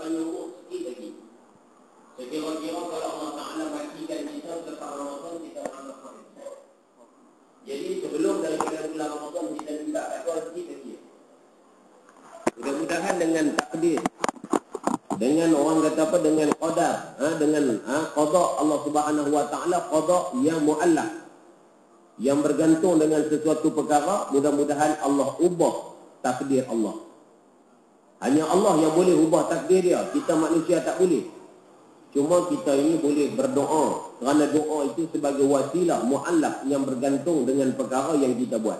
panjang umur sikit lagi. Sekira-kira kalau Allah Ta'ala matikan kita selepas Ramadan, kita akan makan. Jadi sebelum daripada bulan Ramadan, kita minta takwa sikit lagi. Mudah-mudahan dengan takdir, dengan orang kata apa, dengan qadar, dengan qada Allah Subhanahu wa taala, qada yang muallaq, yang bergantung dengan sesuatu perkara, mudah-mudahan Allah ubah takdir Allah. Hanya Allah yang boleh ubah takdir dia, kita manusia tak boleh. Cuma kita ini boleh berdoa, kerana doa itu sebagai wasilah muallaq yang bergantung dengan perkara yang kita buat.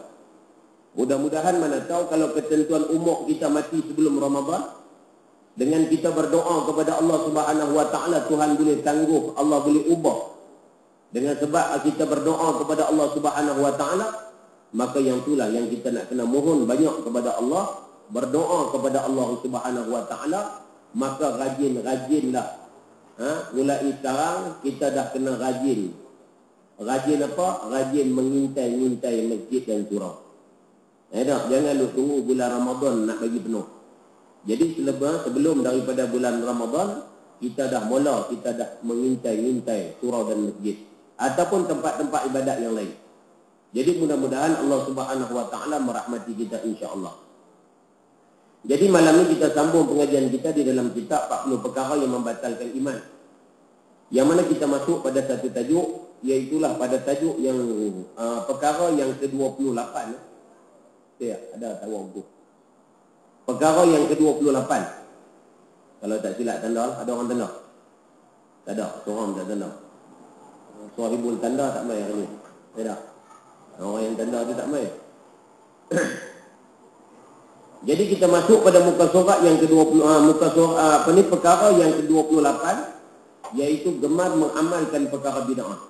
Mudah-mudahan mana tahu kalau ketentuan umur kita mati sebelum Ramadan, dengan kita berdoa kepada Allah Subhanahu wa taala, Tuhan boleh tangguh, Allah boleh ubah. Dengan sebab kita berdoa kepada Allah Subhanahu wa taala, maka yang itulah yang kita nak kena mohon banyak kepada Allah, berdoa kepada Allah Subhanahu wa taala, maka rajin-rajinlah. Mulai sekarang kita dah kena rajin. Rajin apa? Rajin mengintai-ngintai masjid dan surau. Jangan lu tunggu bulan Ramadan nak bagi penuh. Jadi sebelum daripada bulan Ramadan, kita dah mengintai-ngintai surau dan masjid ataupun tempat-tempat ibadat yang lain. Jadi mudah-mudahan Allah Subhanahu wa taala merahmati kita insya-Allah. Jadi malam ini kita sambung pengajian kita di dalam kitab 40 perkara yang membatalkan iman. Yang mana kita masuk pada satu tajuk, iaitulah pada tajuk yang perkara yang ke-28. Ya, ada tahu buku. Perkara yang ke-28. Kalau tak silap tanda, ada orang tanda? Tak ada, seorang tak tanda. Suahibul tanda tak main hari ni. Tak ada. Orang yang tanda tu tak main. Jadi kita masuk pada muka surat yang ke-20, perkara yang ke-28, iaitu gemar mengamalkan perkara bid'ah.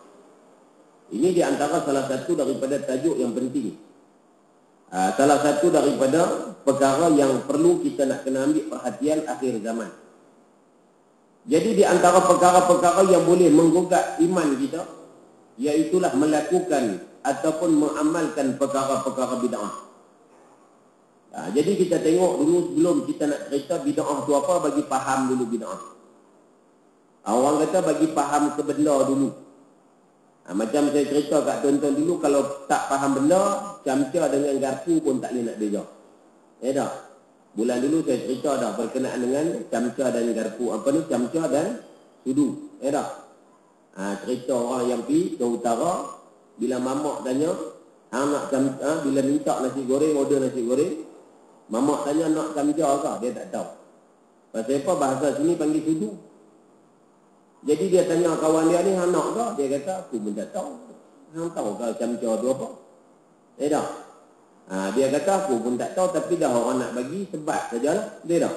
Ini di antara salah satu daripada tajuk yang penting. Salah satu daripada perkara yang perlu kita nak kena ambil perhatian akhir zaman. Jadi di antara perkara-perkara yang boleh menggugat iman kita, iaitulah melakukan ataupun mengamalkan perkara-perkara bid'ah. Jadi kita tengok dulu sebelum kita nak cerita bid'ah tu apa, bagi faham dulu bid'ah. Orang kata bagi faham ke benda dulu. Macam saya cerita kat tuan-tuan dulu, kalau tak faham benda, camca dengan garpu pun tak boleh nak beza. Tak? Bulan dulu saya cerita dah berkenaan dengan camca dan garpu. Camca dan sudu. Tak? Cerita orang yang pergi ke utara, bila mamak tanya, nak camca, bila minta nasi goreng, order nasi goreng, mamak tanya nak camca ke? Dia tak tahu. Pasal apa bahasa sini panggil sudu. Jadi dia tanya kawan dia ni, nak ke? Dia kata, aku pun tak tahu. Hang tahu ke camca tu apa? Tak? Dia kata, aku pun tak tahu, tapi dah orang nak bagi sebab sajalah. Dia tak?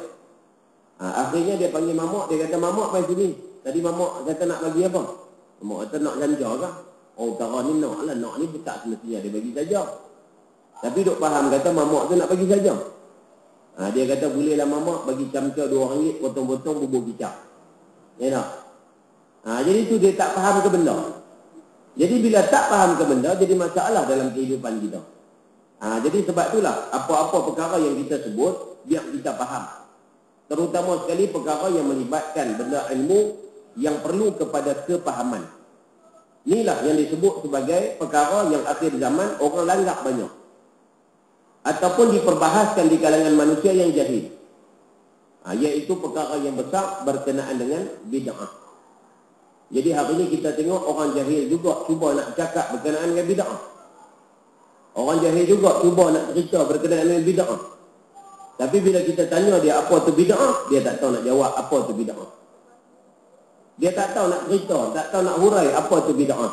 Akhirnya dia panggil mamak, dia kata, mamak main sini. Tadi mamak kata nak bagi apa? Mamak kata nak camca ke? Orang utara ni nak lah, nak ni tak semestinya dia bagi saja. Tapi duk faham kata mamak tu nak bagi saja. Dia kata bolehlah mamak bagi camca RM2, potong-potong bubur kicap. Tak? Jadi tu dia tak faham ke benda. Jadi bila tak faham ke benda, jadi masalah dalam kehidupan kita. Jadi sebab itulah apa-apa perkara yang kita sebut, biar kita faham. Terutama sekali perkara yang melibatkan benda ilmu yang perlu kepada kepahaman. Inilah yang disebut sebagai perkara yang akhir zaman orang langgak banyak. Ataupun diperbahaskan di kalangan manusia yang jahil. Iaitu perkara yang besar berkenaan dengan bid'ah. Jadi hari ini kita tengok orang jahil juga cuba nak cakap berkenaan dengan bid'ah. Orang jahil juga cuba nak cerita berkenaan dengan bid'ah. Tapi bila kita tanya dia apa tu bid'ah, dia tak tahu nak jawab apa tu bid'ah. Dia tak tahu nak cerita, tak tahu nak hurai apa tu bid'ah.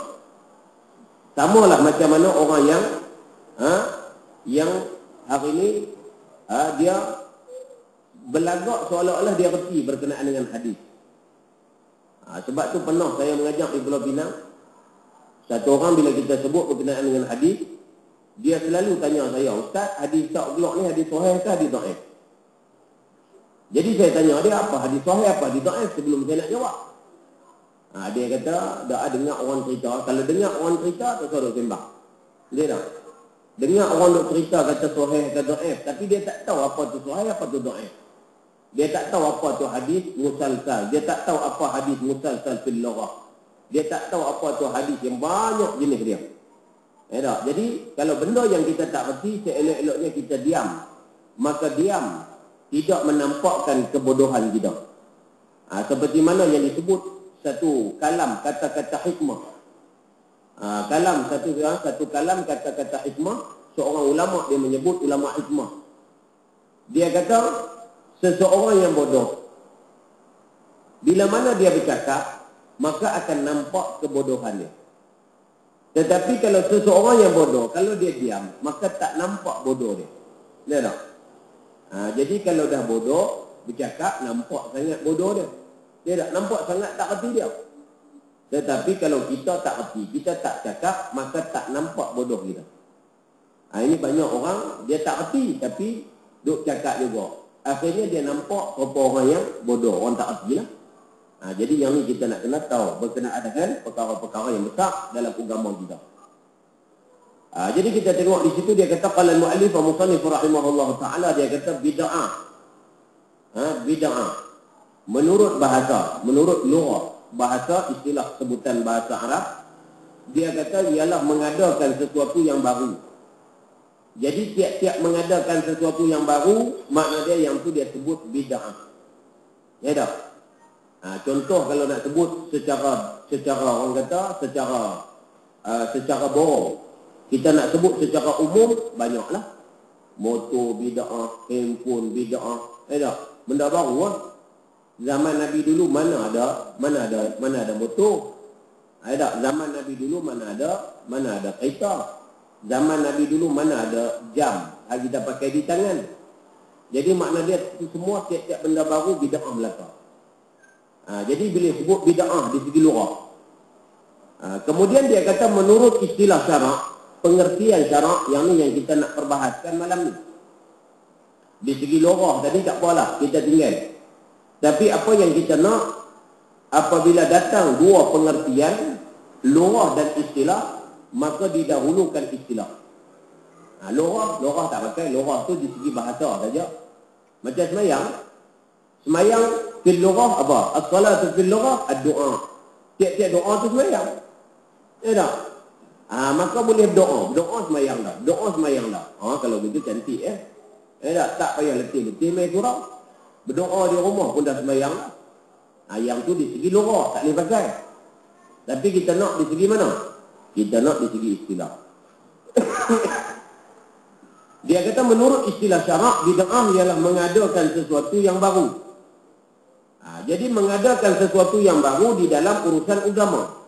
Samalah macam mana orang yang hari ini dia berlagak seolah-olah dia reti berkenaan dengan hadis. Sebab tu pernah saya mengajak di Pulau Pinang, satu orang bila kita sebut berkenaan dengan hadis, dia selalu tanya saya, Ustaz, hadis tak gelak ni hadis sahih ke hadis dhaif? Jadi saya tanya dia, apa hadis sahih, apa hadis dhaif, sebelum saya nak jawab. Dia kata, dah dengar orang cerita. Kalau dengar orang cerita, tak suruh sembah. Dia tak? Dengar orang duk cerita kata sahih, kata dhaif, tapi dia tak tahu apa tu sahih, apa tu dhaif. Dia tak tahu apa tu hadis musalsal. Dia tak tahu apa hadis musalsal fil lughah. Dia tak tahu apa tu hadis yang banyak jenis dia. Tak? Jadi kalau benda yang kita tak reti, seelok-eloknya kita diam. Maka diam tidak menampakkan kebodohan kita. Seperti mana yang disebut satu kalam kata-kata hikmah. Satu kalam kata-kata hikmah. Seorang ulama dia menyebut ulama hikmah. Dia kata seseorang yang bodoh, bila mana dia bercakap, maka akan nampak kebodohan dia. Tetapi kalau seseorang yang bodoh, kalau dia diam, maka tak nampak bodoh dia. Dia tak? Jadi kalau dah bodoh, bercakap, nampak sangat bodoh dia. Dia tak nampak sangat tak erti dia. Tetapi kalau kita tak erti, kita tak cakap, maka tak nampak bodoh kita. Ini banyak orang, dia tak erti, tapi duk cakap juga. Akhirnya dia nampak apa orang yang bodoh, orang tak erti lah. Jadi yang ni kita nak kena tahu berkenaan dengan perkara-perkara yang besar dalam agama kita. Jadi kita tengok di situ dia kata qala al-mu'allif wa musannif rahimahullah taala, dia kata bid'ah. Bid'ah menurut bahasa, menurut lughah, bahasa istilah sebutan bahasa Arab, dia kata ialah mengadakan sesuatu yang baru. Jadi tiap-tiap mengadakan sesuatu yang baru, makna dia yang tu dia sebut bid'ah. Ya tak? Contoh kalau nak sebut secara orang kata secara bohong, kita nak sebut secara umum banyaklah. Motor bid'ah, handphone bid'ah. Ya tak? Benda baru lah. Zaman Nabi dulu mana ada motor. Ya tak? Zaman Nabi dulu mana ada kereta. Zaman Nabi dulu mana ada jam yang kita pakai di tangan. Jadi makna dia itu semua tiap-tiap benda baru bid'ah belaka. Jadi bila sebut bid'ah di segi lughah. Kemudian dia kata menurut istilah syarak, pengertian syarak yang ni yang kita nak perbahaskan malam ni. Di segi lughah tadi tak apalah, kita tinggal. Tapi apa yang kita nak, apabila datang dua pengertian, lughah dan istilah, maka didahulukan istilah. Lughah tak pakai, lughah tu di segi bahasa saja. Macam semayang. Semayang fil lughah apa? As-salatu fil lughah ad-du'a. Tiap-tiap doa tu semayang. Ya tak? Maka boleh berdoa. Berdoa semayang dah. Doa semayang dah. Kalau begitu cantik ya tak payah letih-letih main surau. Berdoa di rumah pun dah semayang dah. Yang tu di segi lughah tak boleh pakai. Tapi kita nak di segi mana? Kita nak di segi istilah. Dia kata menurut istilah syarak, bid'ah ialah mengadakan sesuatu yang baru. Jadi mengadakan sesuatu yang baru di dalam urusan agama.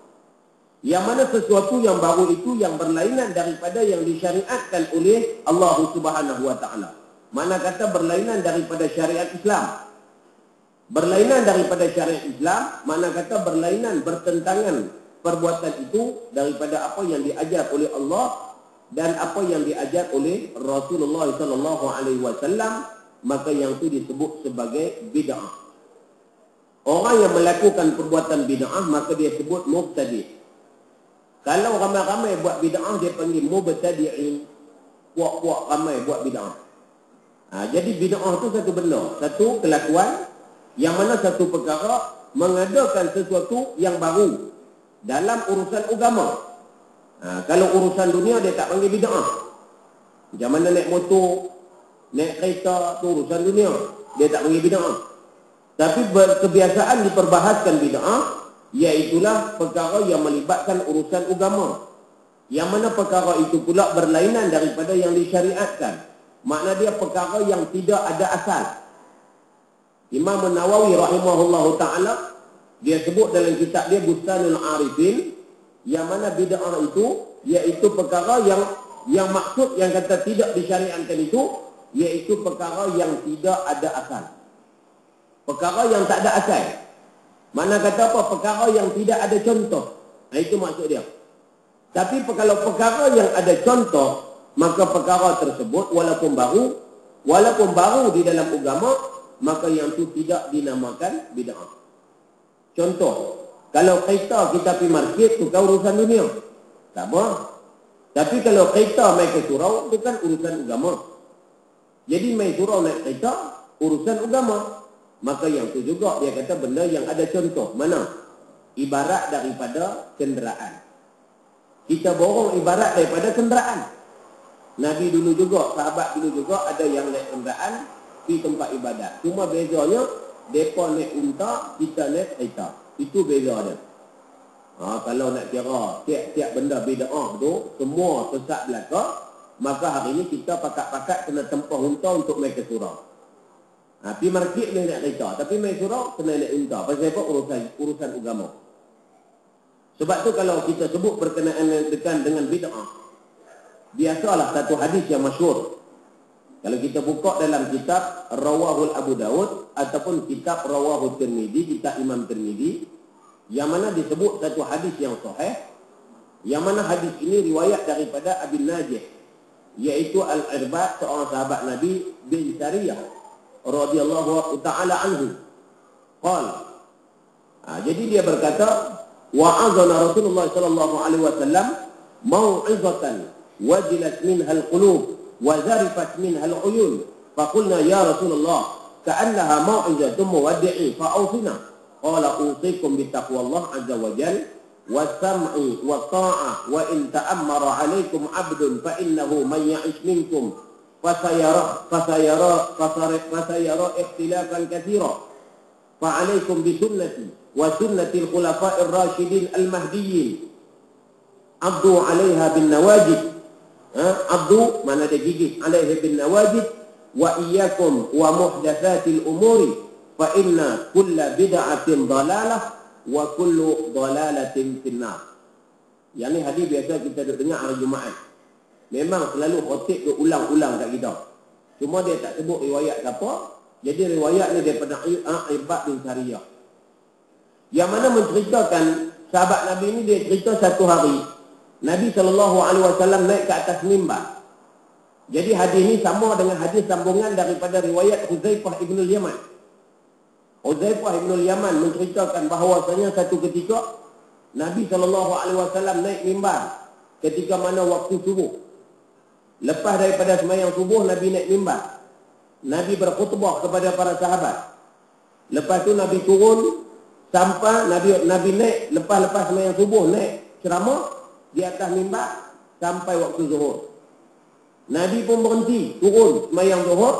Yang mana sesuatu yang baru itu yang berlainan daripada yang disyariatkan oleh Allah Subhanahu wa taala. Mana kata berlainan daripada syariat Islam. Berlainan daripada syariat Islam, mana kata berlainan bertentangan perbuatan itu daripada apa yang diajar oleh Allah dan apa yang diajar oleh Rasulullah sallallahu alaihi wasallam, maka yang itu disebut sebagai bid'ah. Orang yang melakukan perbuatan bid'ah maka dia sebut mubtadi'. Kalau ramai-ramai buat bid'ah dia panggil mubtadi'in. Puak-puak ramai buat bid'ah. Jadi bid'ah itu satu benda, satu kelakuan yang mana satu perkara mengadakan sesuatu yang baru dalam urusan agama. Kalau urusan dunia dia tak panggil bid'ah. Macam mana naik motor, naik kereta tu urusan dunia, dia tak panggil bid'ah. Tapi kebiasaan diperbahaskan bid'ah, iaitulah perkara yang melibatkan urusan agama. Yang mana perkara itu pula berlainan daripada yang disyariatkan. Makna dia perkara yang tidak ada asal. Imam Nawawi rahimahullahu ta'ala, dia sebut dalam kitab dia Bustanul Arifin, yang mana bid'ah itu iaitu perkara yang maksud yang kata tidak disyariatkan itu iaitu perkara yang tidak ada asal. Perkara yang tak ada asal. Mana kata apa? Perkara yang tidak ada contoh. Itu maksud dia. Tapi kalau perkara yang ada contoh, maka perkara tersebut walaupun baru di dalam agama, maka yang itu tidak dinamakan bid'ah. Contoh, kalau kereta kita pergi market, itu kan urusan dunia. Tak apa. Tapi kalau kereta main ke surau, itu kan urusan agama. Jadi main surau naik kereta, urusan agama. Maka yang tu juga dia kata benda yang ada contoh. Mana? Ibarat daripada kenderaan. Kita borong ibarat daripada kenderaan. Nabi dulu juga, sahabat dulu juga ada yang naik kenderaan di tempat ibadat. Cuma bezanya, mereka naik unta, kita naik kereta. Itu beza dia. Kalau nak kira tiap-tiap benda bida'ah tu, semua sesat belaka, maka hari ini kita pakat-pakat kena tempah unta untuk main ke surau. Pergi market boleh naik kereta, tapi main surau kena naik unta. Pasal apa? Urusan agama. Sebab tu kalau kita sebut berkenaan dengan bid'ah, biasalah satu hadis yang masyhur. Kalau kita buka dalam kitab Rawahul Abu Daud ataupun kitab Rawahul Tirmidzi, kitab Imam Tirmidzi, yang mana disebut satu hadis yang sahih, yang mana hadis ini riwayat daripada Abi Najih, iaitu Al-Irbad, seorang sahabat Nabi bin Sariyah radhiyallahu taala anhu. Jadi dia berkata, wa'azana Rasulullah sallallahu alaihi wasallam mau'izatan wajilat minha al-qulub wa zarifat minha al-uyun. Faqulna ya Rasulullah ka'annaha mau'izatun muwaddi'i fa'awsina. Qala usikum bittaqwallah azza wa jalla was-sam'i wat-ta'ah wa in ta'ammara 'alaikum 'abdun fa innahu man ya'ish minkum fasayara ikhtilafan katsira fa 'alaikum bi sunnati wa sunnati al-khulafa'ir rasyidin al-mahdiyyin abdu 'alaiha bin nawajid. Abdu mana dia gigit, 'alaiha bin nawajid wa iyyakum wa muhdatsatil umuri fa inna kulla bid'atin dalalah wa kullu dalalatin finnar. Yang ni hadis biasa kita duk dengar hari Jumaat. Memang selalu khotib duk ulang-ulang kat kita. Cuma dia tak sebut riwayat siapa. Jadi riwayat ni daripada Irbad bin Sariyah. Yang mana menceritakan sahabat Nabi ni, dia cerita satu hari Nabi SAW naik ke atas mimbar. Jadi hadis ni sama dengan hadis sambungan daripada riwayat Huzaifah ibn al-Yaman. Huzaifah ibn al-Yaman menceritakan bahawasanya satu ketika Nabi SAW naik mimbar ketika mana waktu subuh. Lepas daripada sembahyang subuh, Nabi naik mimbar. Nabi berkhutbah kepada para sahabat. Lepas tu Nabi turun sampai Nabi naik lepas sembahyang subuh, naik ceramah di atas mimbar sampai waktu zuhur. Nabi pun berhenti, turun sembahyang zuhur.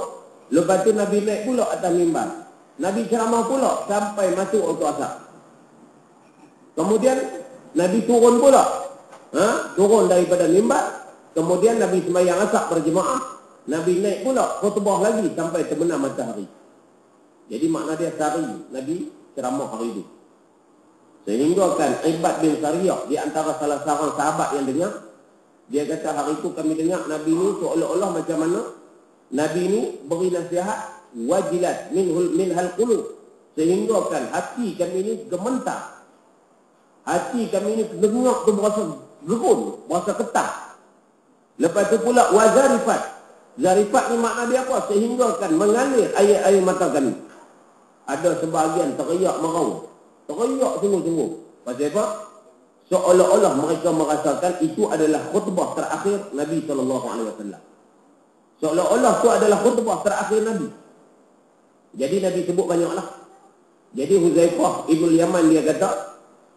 Lepas tu Nabi naik pula atas mimbar. Nabi ceramah pula sampai masuk waktu asar. Kemudian Nabi turun pula. Turun daripada mimbar. Kemudian Nabi sembahyang asar berjemaah. Nabi naik pula khutbah lagi sampai terbenam matahari. Jadi makna dia sehari Nabi ceramah hari itu. Sehingga kan Irbad bin Sariyah di antara salah seorang sahabat yang dengar, dia kata hari itu kami dengar Nabi ni seolah-olah macam mana Nabi ni beri nasihat wajilat minhal qulub, sehingga kan hati kami ni gementar. Hati kami ni dengar tu berasa gerun, berasa ketat. Lepas tu pula wazarifat. Zarifat ni makna dia apa? Sehingga kan mengalir air-air mata kami. Ada sebahagian teriak merau. Teriak sungguh-sungguh. Pasal apa? Seolah-olah mereka merasakan itu adalah khutbah terakhir Nabi SAW. Seolah-olah itu adalah khutbah terakhir Nabi. Jadi Nabi sebut banyaklah. Jadi Huzaifah Ibn Yaman dia kata,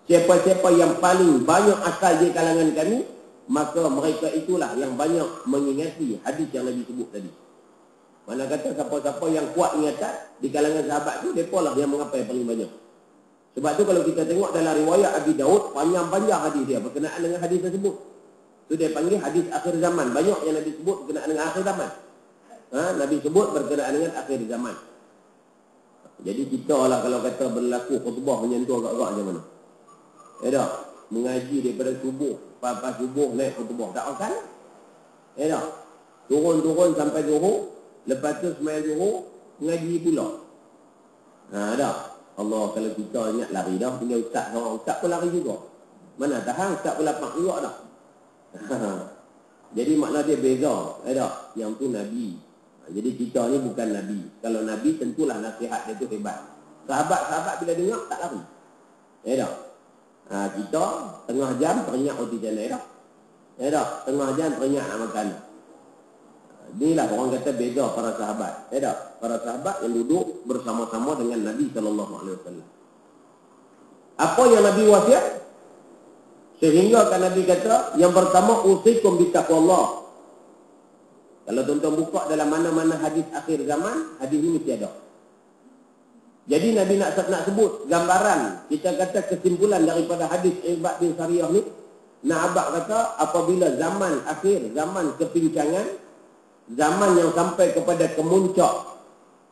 siapa-siapa yang paling banyak akal di kalangan kami, maka mereka itulah yang banyak mengingati hadis yang Nabi sebut tadi. Mana kata siapa-siapa yang kuat ingatan di kalangan sahabat tu, mereka lah yang mengapai paling banyak. Sebab tu kalau kita tengok dalam riwayat Abi Daud, panjang-panjang hadis dia berkenaan dengan hadis tersebut. Tu dia panggil hadis akhir zaman. Banyak yang Nabi sebut berkenaan dengan akhir zaman. Nabi sebut berkenaan dengan akhir zaman. Jadi kita lah kalau kata berlaku khutbah menyentuh agak-agak macam mana. Tak? Mengaji daripada subuh. Lepas subuh naik khutbah. Tak akan? Tak? Turun-turun sampai zuhur. Lepas tu sembahyang zuhur, mengaji pula. Tak? Allah, kalau kita ingat lari dah. Punya ustaz seorang. Ustaz pun lari juga. Mana tahan ustaz pun lapak juga dah. Jadi makna dia beza. Tak? Yang tu Nabi. Jadi kita ni bukan Nabi. Kalau Nabi tentulah nasihat dia tu hebat. Sahabat-sahabat bila dengar tak lari. Tak? Kita tengah jam teringat roti canai dah. Tak? Tengah jam teringat nak makan. Inilah orang kata beza para sahabat. Tak? Para sahabat yang duduk bersama-sama dengan Nabi SAW. Apa yang Nabi wasiat? Sehingga kan Nabi kata, yang pertama, usikum bitaqwallah. Kalau tuan-tuan buka dalam mana-mana hadis akhir zaman, hadis ini mesti ada. Jadi Nabi nak sebut gambaran, kita kata kesimpulan daripada hadis Irbad bin Sariyah ni, nak abad kata apabila zaman akhir, zaman kepincangan, zaman yang sampai kepada kemuncak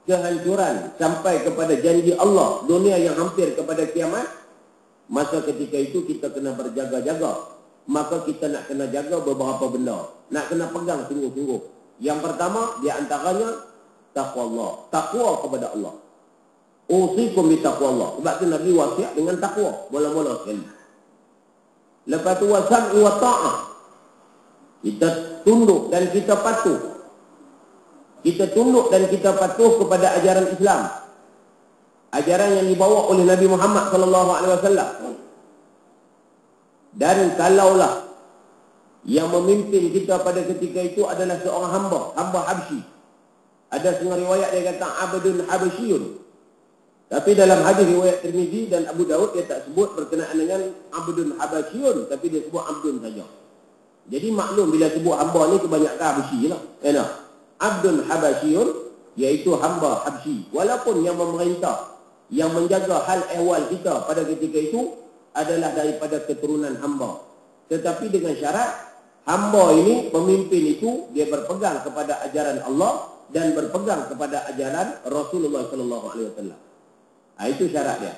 kehancuran, sampai kepada janji Allah, dunia yang hampir kepada kiamat, masa ketika itu kita kena berjaga-jaga. Maka kita nak kena jaga beberapa benda. Nak kena pegang sungguh-sungguh. Yang pertama, di antaranya taqwa Allah. Taqwa kepada Allah. Usikum bi taqwa Allah. Sebab tu Nabi wasiat dengan taqwa. Mula-mula sekali. Lepas tu wasam'i wa ta'ah. Kita tunduk dan kita patuh. Kita tunduk dan kita patuh kepada ajaran Islam. Ajaran yang dibawa oleh Nabi Muhammad SAW. Dan kalaulah yang memimpin kita pada ketika itu adalah seorang hamba Habsyi. Ada setengah riwayat dia kata Abdun Habasyiyun. Tapi dalam hadis riwayat Tirmizi dan Abu Daud dia tak sebut berkenaan dengan Abdun Habasyiyun, tapi dia sebut Abdun saja. Jadi maklum bila sebut hamba ni kebanyakan Habsyi lah. Abdun Habasyiyun iaitu hamba Habsyi. Walaupun yang memerintah, yang menjaga hal ehwal kita pada ketika itu adalah daripada keturunan hamba. Tetapi dengan syarat hamba ini, pemimpin itu, dia berpegang kepada ajaran Allah dan berpegang kepada ajaran Rasulullah SAW. Itu syarat dia.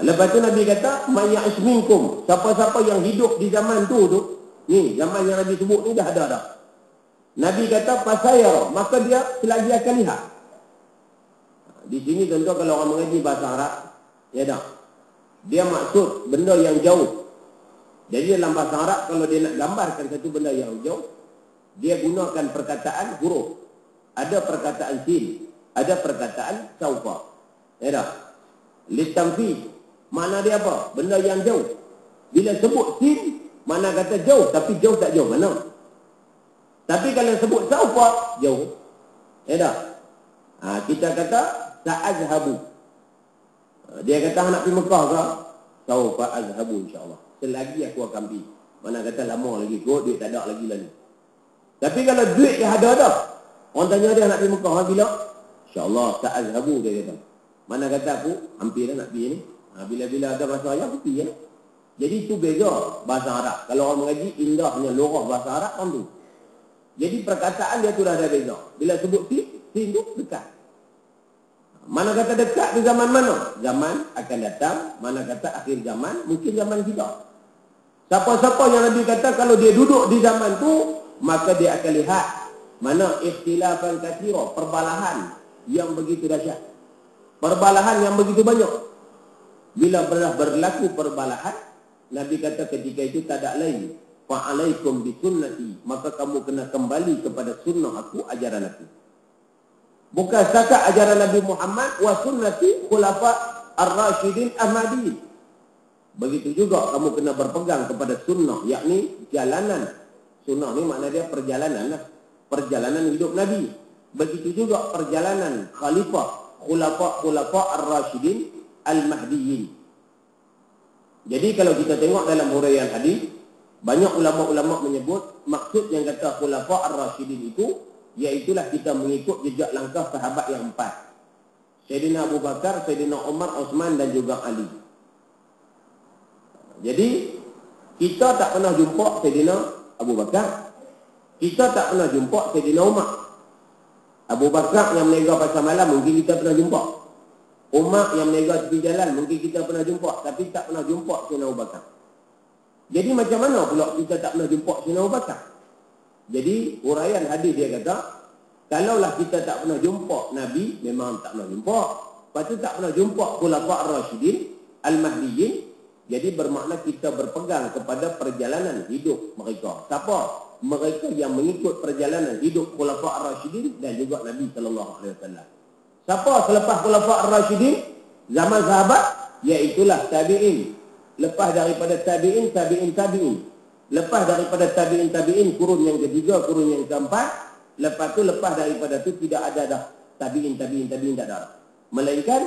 Lepas tu Nabi kata, "Mayya'ish minkum." Siapa-siapa yang hidup di zaman tu, ni zaman yang Nabi sebut ni dah ada dah. Nabi kata, "Fasayara," maka dia selagi akan lihat. Di sini tentu kalau orang mengaji bahasa Arab, ya dah. Dia maksud benda yang jauh. Jadi dalam bahasa Arab kalau dia nak gambarkan satu benda yang jauh, dia gunakan perkataan huruf. Ada perkataan sin, ada perkataan saufa. Ya dah. Litamfi, mana dia apa? Benda yang jauh. Bila sebut sin, mana kata jauh, tapi jauh tak jauh mana? Tapi kalau sebut saufa, jauh. Ya dah. Kita kata sa'azhabu. Dia kata nak pergi Mekah ke? Saufa azhabu insya-Allah. Selagi aku akan pergi. Mana kata lama lagi kot, duit tak ada lagi lah ni. Tapi kalau duit dia ada dah. Orang tanya dia nak pergi Mekah bila? Insya-Allah sa'azhabu dia kata. Mana kata aku hampir dah nak pergi ni. Bila-bila ada masa ayah aku pergi ya. Jadi itu beza bahasa Arab. Kalau orang mengaji indahnya lorah bahasa Arab kan tu. Jadi perkataan dia tu dah ada beza. Bila sebut sin tu dekat. Mana kata dekat di zaman mana? Zaman akan datang. Mana kata akhir zaman, mungkin zaman kita. Siapa-siapa yang Nabi kata kalau dia duduk di zaman tu, maka dia akan lihat mana ikhtilafan katsira, perbalahan yang begitu dahsyat. Perbalahan yang begitu banyak. Bila berlaku perbalahan, Nabi kata ketika itu tak ada lain. Fa'alaikum bisunnati, maka kamu kena kembali kepada sunnah aku, ajaran aku. Bukan setakat ajaran Nabi Muhammad wa sunnati khulafa ar-rasyidin ahmadiyyin. Begitu juga kamu kena berpegang kepada sunnah, yakni jalanan. Sunnah ni makna dia perjalanan lah. Perjalanan hidup Nabi. Begitu juga perjalanan khalifah khulafa ar-rasyidin al-mahdiyyin. Jadi kalau kita tengok dalam huraian hadis, banyak ulama-ulama menyebut maksud yang kata khulafa ar-rasyidin itu iaitulah kita mengikut jejak langkah sahabat yang 4. Sayyidina Abu Bakar, Sayyidina Umar, Uthman dan juga Ali. Jadi kita tak pernah jumpa Sayyidina Abu Bakar. Kita tak pernah jumpa Sayyidina Umar. Abu Bakar yang meniaga pasar malam mungkin kita pernah jumpa. Umar yang meniaga tepi jalan mungkin kita pernah jumpa, tapi tak pernah jumpa Sayyidina Abu Bakar. Jadi macam mana pula kita tak pernah jumpa Sayyidina Abu Bakar? Jadi huraian hadis dia kata, kalaulah kita tak pernah jumpa Nabi, memang tak pernah jumpa. Lepas tu tak pernah jumpa khulafa ar-rasyidin al-mahdiyyin, jadi bermakna kita berpegang kepada perjalanan hidup mereka. Siapa? Mereka yang mengikut perjalanan hidup khulafa ar-rasyidin dan juga Nabi SAW. Siapa selepas khulafa ar-rasyidin? Zaman sahabat, iaitulah tabi'in. Lepas daripada tabi'in, tabi'in. Lepas daripada tabi'in kurun yang ketiga, kurun yang keempat, Lepas tu, lepas daripada tu tidak ada dah tabi'in tak ada. Melainkan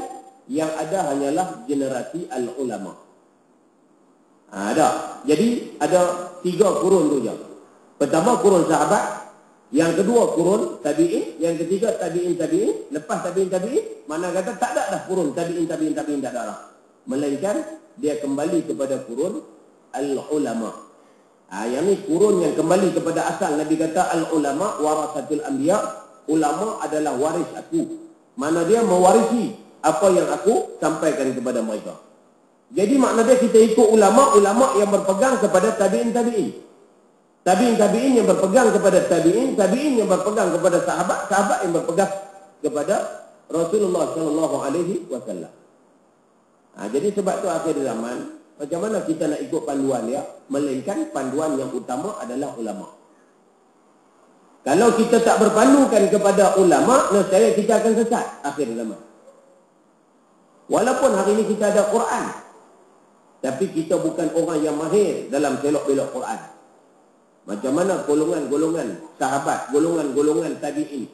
yang ada hanyalah generasi al-ulama. Ada. Jadi ada 3 kurun tu je. Pertama kurun sahabat, yang kedua kurun tabi'in, yang ketiga tabi'in. Lepas tabi'in, mana kata tak ada dah kurun tabi'in tak ada dah. Melainkan dia kembali kepada kurun al-ulama. Yang ni kurun yang kembali kepada asal. Nabi kata al-ulama warasatul anbiya. Ulama adalah waris aku. Mana dia mewarisi apa yang aku sampaikan kepada mereka. Jadi makna dia kita ikut ulama yang berpegang kepada tabi'in. Tabi'in yang berpegang kepada tabi'in yang berpegang kepada sahabat yang berpegang kepada Rasulullah sallallahu alaihi wasallam. Jadi sebab tu akhir zaman, macam mana kita nak ikut panduan dia? Melainkan panduan yang utama adalah ulama. Kalau kita tak berpandukan kepada ulama, nescaya kita akan sesat akhir zaman. Walaupun hari ini kita ada Quran, tapi kita bukan orang yang mahir dalam selok-belok Quran. Macam mana golongan-golongan sahabat, golongan-golongan tabi'in,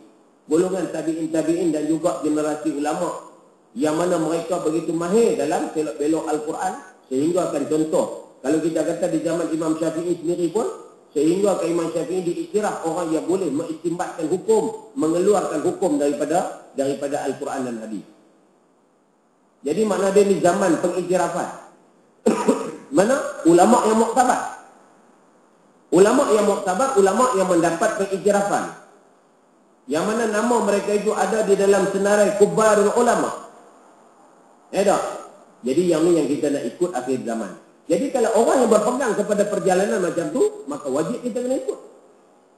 golongan tabi'in dan juga generasi ulama yang mana mereka begitu mahir dalam selok-belok Al-Quran, sehingga akan contoh, kalau kita kata di zaman Imam Syafi'i sendiri pun, sehingga ke Imam Syafi'i diiktiraf orang yang boleh mengistimbatkan hukum, mengeluarkan hukum daripada Al-Quran dan hadis. Jadi makna dia ni zaman pengiktirafan. Mana? Ulama yang muktabar. Ulama yang muktabar, ulama yang mendapat pengiktirafan. Yang mana nama mereka itu ada di dalam senarai kubarul ulama. Tak? Jadi yang ni yang kita nak ikut akhir zaman. Jadi kalau orang yang berpegang kepada perjalanan macam tu, maka wajib kita kena ikut.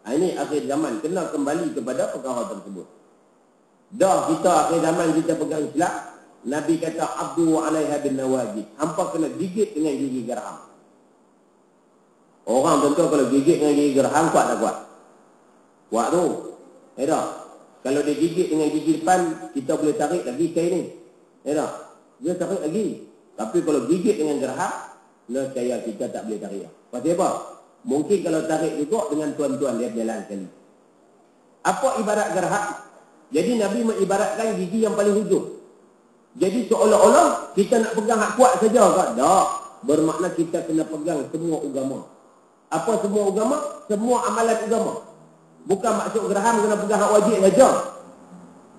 Ini akhir zaman, kena kembali kepada perkara tersebut. Dah kita akhir zaman kita pegang Islam, Nabi kata abdu alaiha bin nawajid. Hampa kena gigit dengan gigi geraham. Orang tentu kalau gigit dengan gigi geraham kuat tak kuat? Kuat tu. Tak? Kalau dia gigit dengan gigi depan, kita boleh tarik lagi kain ni. Tak? Dia tarik lagi. Tapi kalau gigit dengan geraham, nescaya kita tak boleh tarik. Pasal apa? Mungkin kalau tarik juga dengan tuan-tuan dia berjalan sekali. Apa ibarat geraham? Jadi Nabi mengibaratkan gigi yang paling hujung. Jadi seolah-olah kita nak pegang hak kuat saja kan? Tak. Bermakna kita kena pegang semua agama. Apa semua agama? Semua amalan agama. Bukan maksud geraham kena pegang hak wajib saja.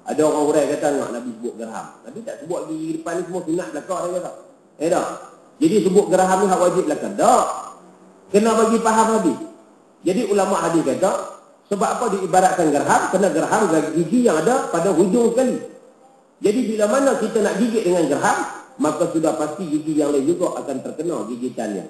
Ada orang hurai kata nak Nabi sebut geraham. Nabi tak sebut gigi depan ni semua sunat belakang dia kata. Tak? Jadi sebut geraham ni hak wajib belakang. Tak. Kena bagi faham hadis. Jadi ulama hadis kata, sebab apa diibaratkan geraham? Kena geraham gigi yang ada pada hujung sekali. Jadi bila mana kita nak gigit dengan geraham, maka sudah pasti gigi yang lain juga akan terkena gigitannya.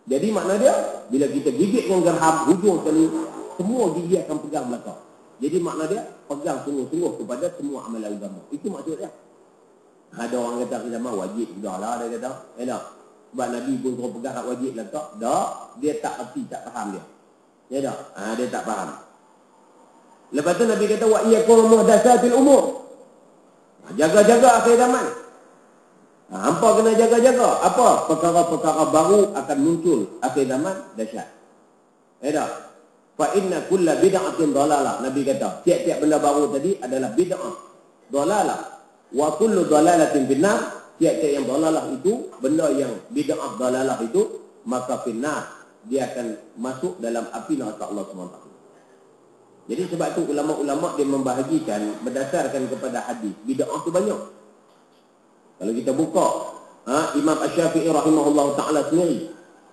Jadi makna dia, bila kita gigit dengan geraham hujung sekali, semua gigi akan pegang belakang. Jadi makna dia, pegang sungguh-sungguh kepada semua amalan agama. Itu maksudnya. Ada orang kata kita mah wajib sudahlah, dia kata. Tak? Sebab Nabi pun suruh pegang hak wajib lah tak? Tak, dia tak erti, tak faham dia. Tak? Dia tak faham. Lepas tu Nabi kata, wa iyyakum muhdatsatil umur. Jaga-jaga akhir zaman. Hampa kena jaga-jaga. Apa? Perkara-perkara baru akan muncul akhir zaman, dahsyat. Tak? Fa inna kulla bid'atin dalalah. Nabi kata, tiap-tiap benda baru tadi adalah bid'ah. Dalalah. Wa kullu dalalatin finnar. Tiap-tiap yang dalalah itu, benda yang bid'ah dalalah itu, maka finnar. Dia akan masuk dalam api neraka Allah SWT. Jadi sebab itu ulama-ulama dia membahagikan berdasarkan kepada hadis. Bid'ah tu banyak. Kalau kita buka Imam Asy-Syafi'i rahimahullah ta'ala sendiri,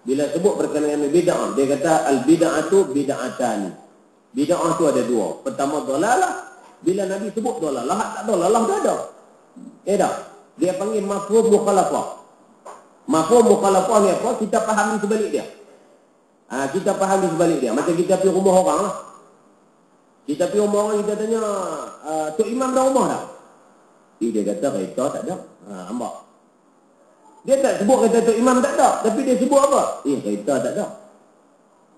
bila sebut berkenaan dengan bid'ah, dia kata al-bid'atu bid'atan. Bid'ah tu ada dua. Pertama dalalah. Bila Nabi sebut dalalah, tak dalalah dah ada. Tak? Dia panggil mafhum mukhalafah. Mafhum mukhalafah ni apa? Kita faham di sebalik dia. Kita faham di sebalik dia. Macam kita pergi rumah orang lah. Kita pergi rumah orang, kita tanya, Tok Imam dah rumah dah? Dia kata, kereta tak ada. Nampak? Dia tak sebut kata Tok Imam tak ada. Tapi dia sebut apa? Kereta tak ada.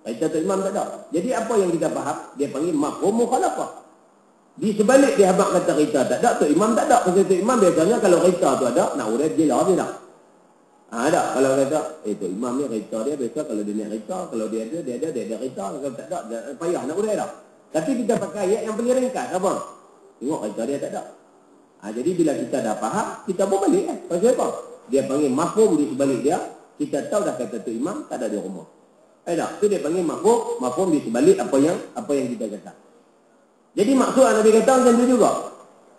Kereta Tok Imam tak ada. Jadi apa yang kita faham? Dia panggil mafhum mukhalafah. Di sebalik dia habaq kata kereta tak ada, Tok Imam tak ada. Pasal Tok Imam biasanya kalau kereta tu ada, nak urut je lah dia tak. Ada. Kalau kata, Tok Imam ni kereta dia biasa kalau dia naik kereta, kalau dia ada kereta. Kalau tak ada, payah nak urut dah. Tapi kita pakai ayat yang paling ringkas. Apa? Tengok cerita dia tak ada. Jadi bila kita dah faham, kita pun balik kan. Pasal apa? Dia panggil mafhum di sebalik dia. Kita tahu dah kata tu imam, tak ada di rumah. Tak? Itu dia panggil mafhum di sebalik apa yang kita kata. Jadi maksud Nabi kata macam tu juga.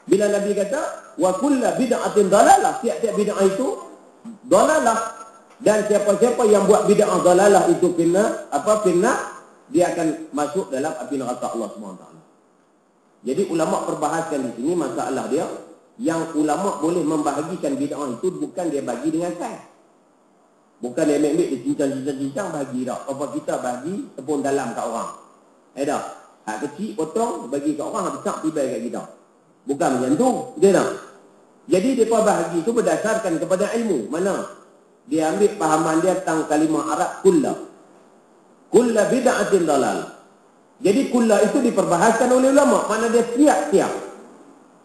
Bila Nabi kata, wa kullu bid'atin dalalah, tiap-tiap bid'ah itu dalalah. Dan siapa-siapa yang buat bid'ah dalalah itu kena dia akan masuk dalam api neraka Allah SWT. Jadi ulama perbahaskan di sini masalah dia, yang ulama boleh membahagikan bid'ah itu bukan dia bagi dengan sains. Bukan dia ambil dia cincang bagi tak. Apa kita bagi tepung dalam kat orang. Tak? Hak kecil potong bagi kat orang, hak besar tiba kat kita. Bukan macam tu. Dia tak? Jadi mereka bahagi itu berdasarkan kepada ilmu. Mana? Dia ambil pahaman dia tentang kalimah Arab kulla. Kulla bid'atin dalal. Jadi kulla itu diperbahaskan oleh ulama. Mana dia tiap-tiap.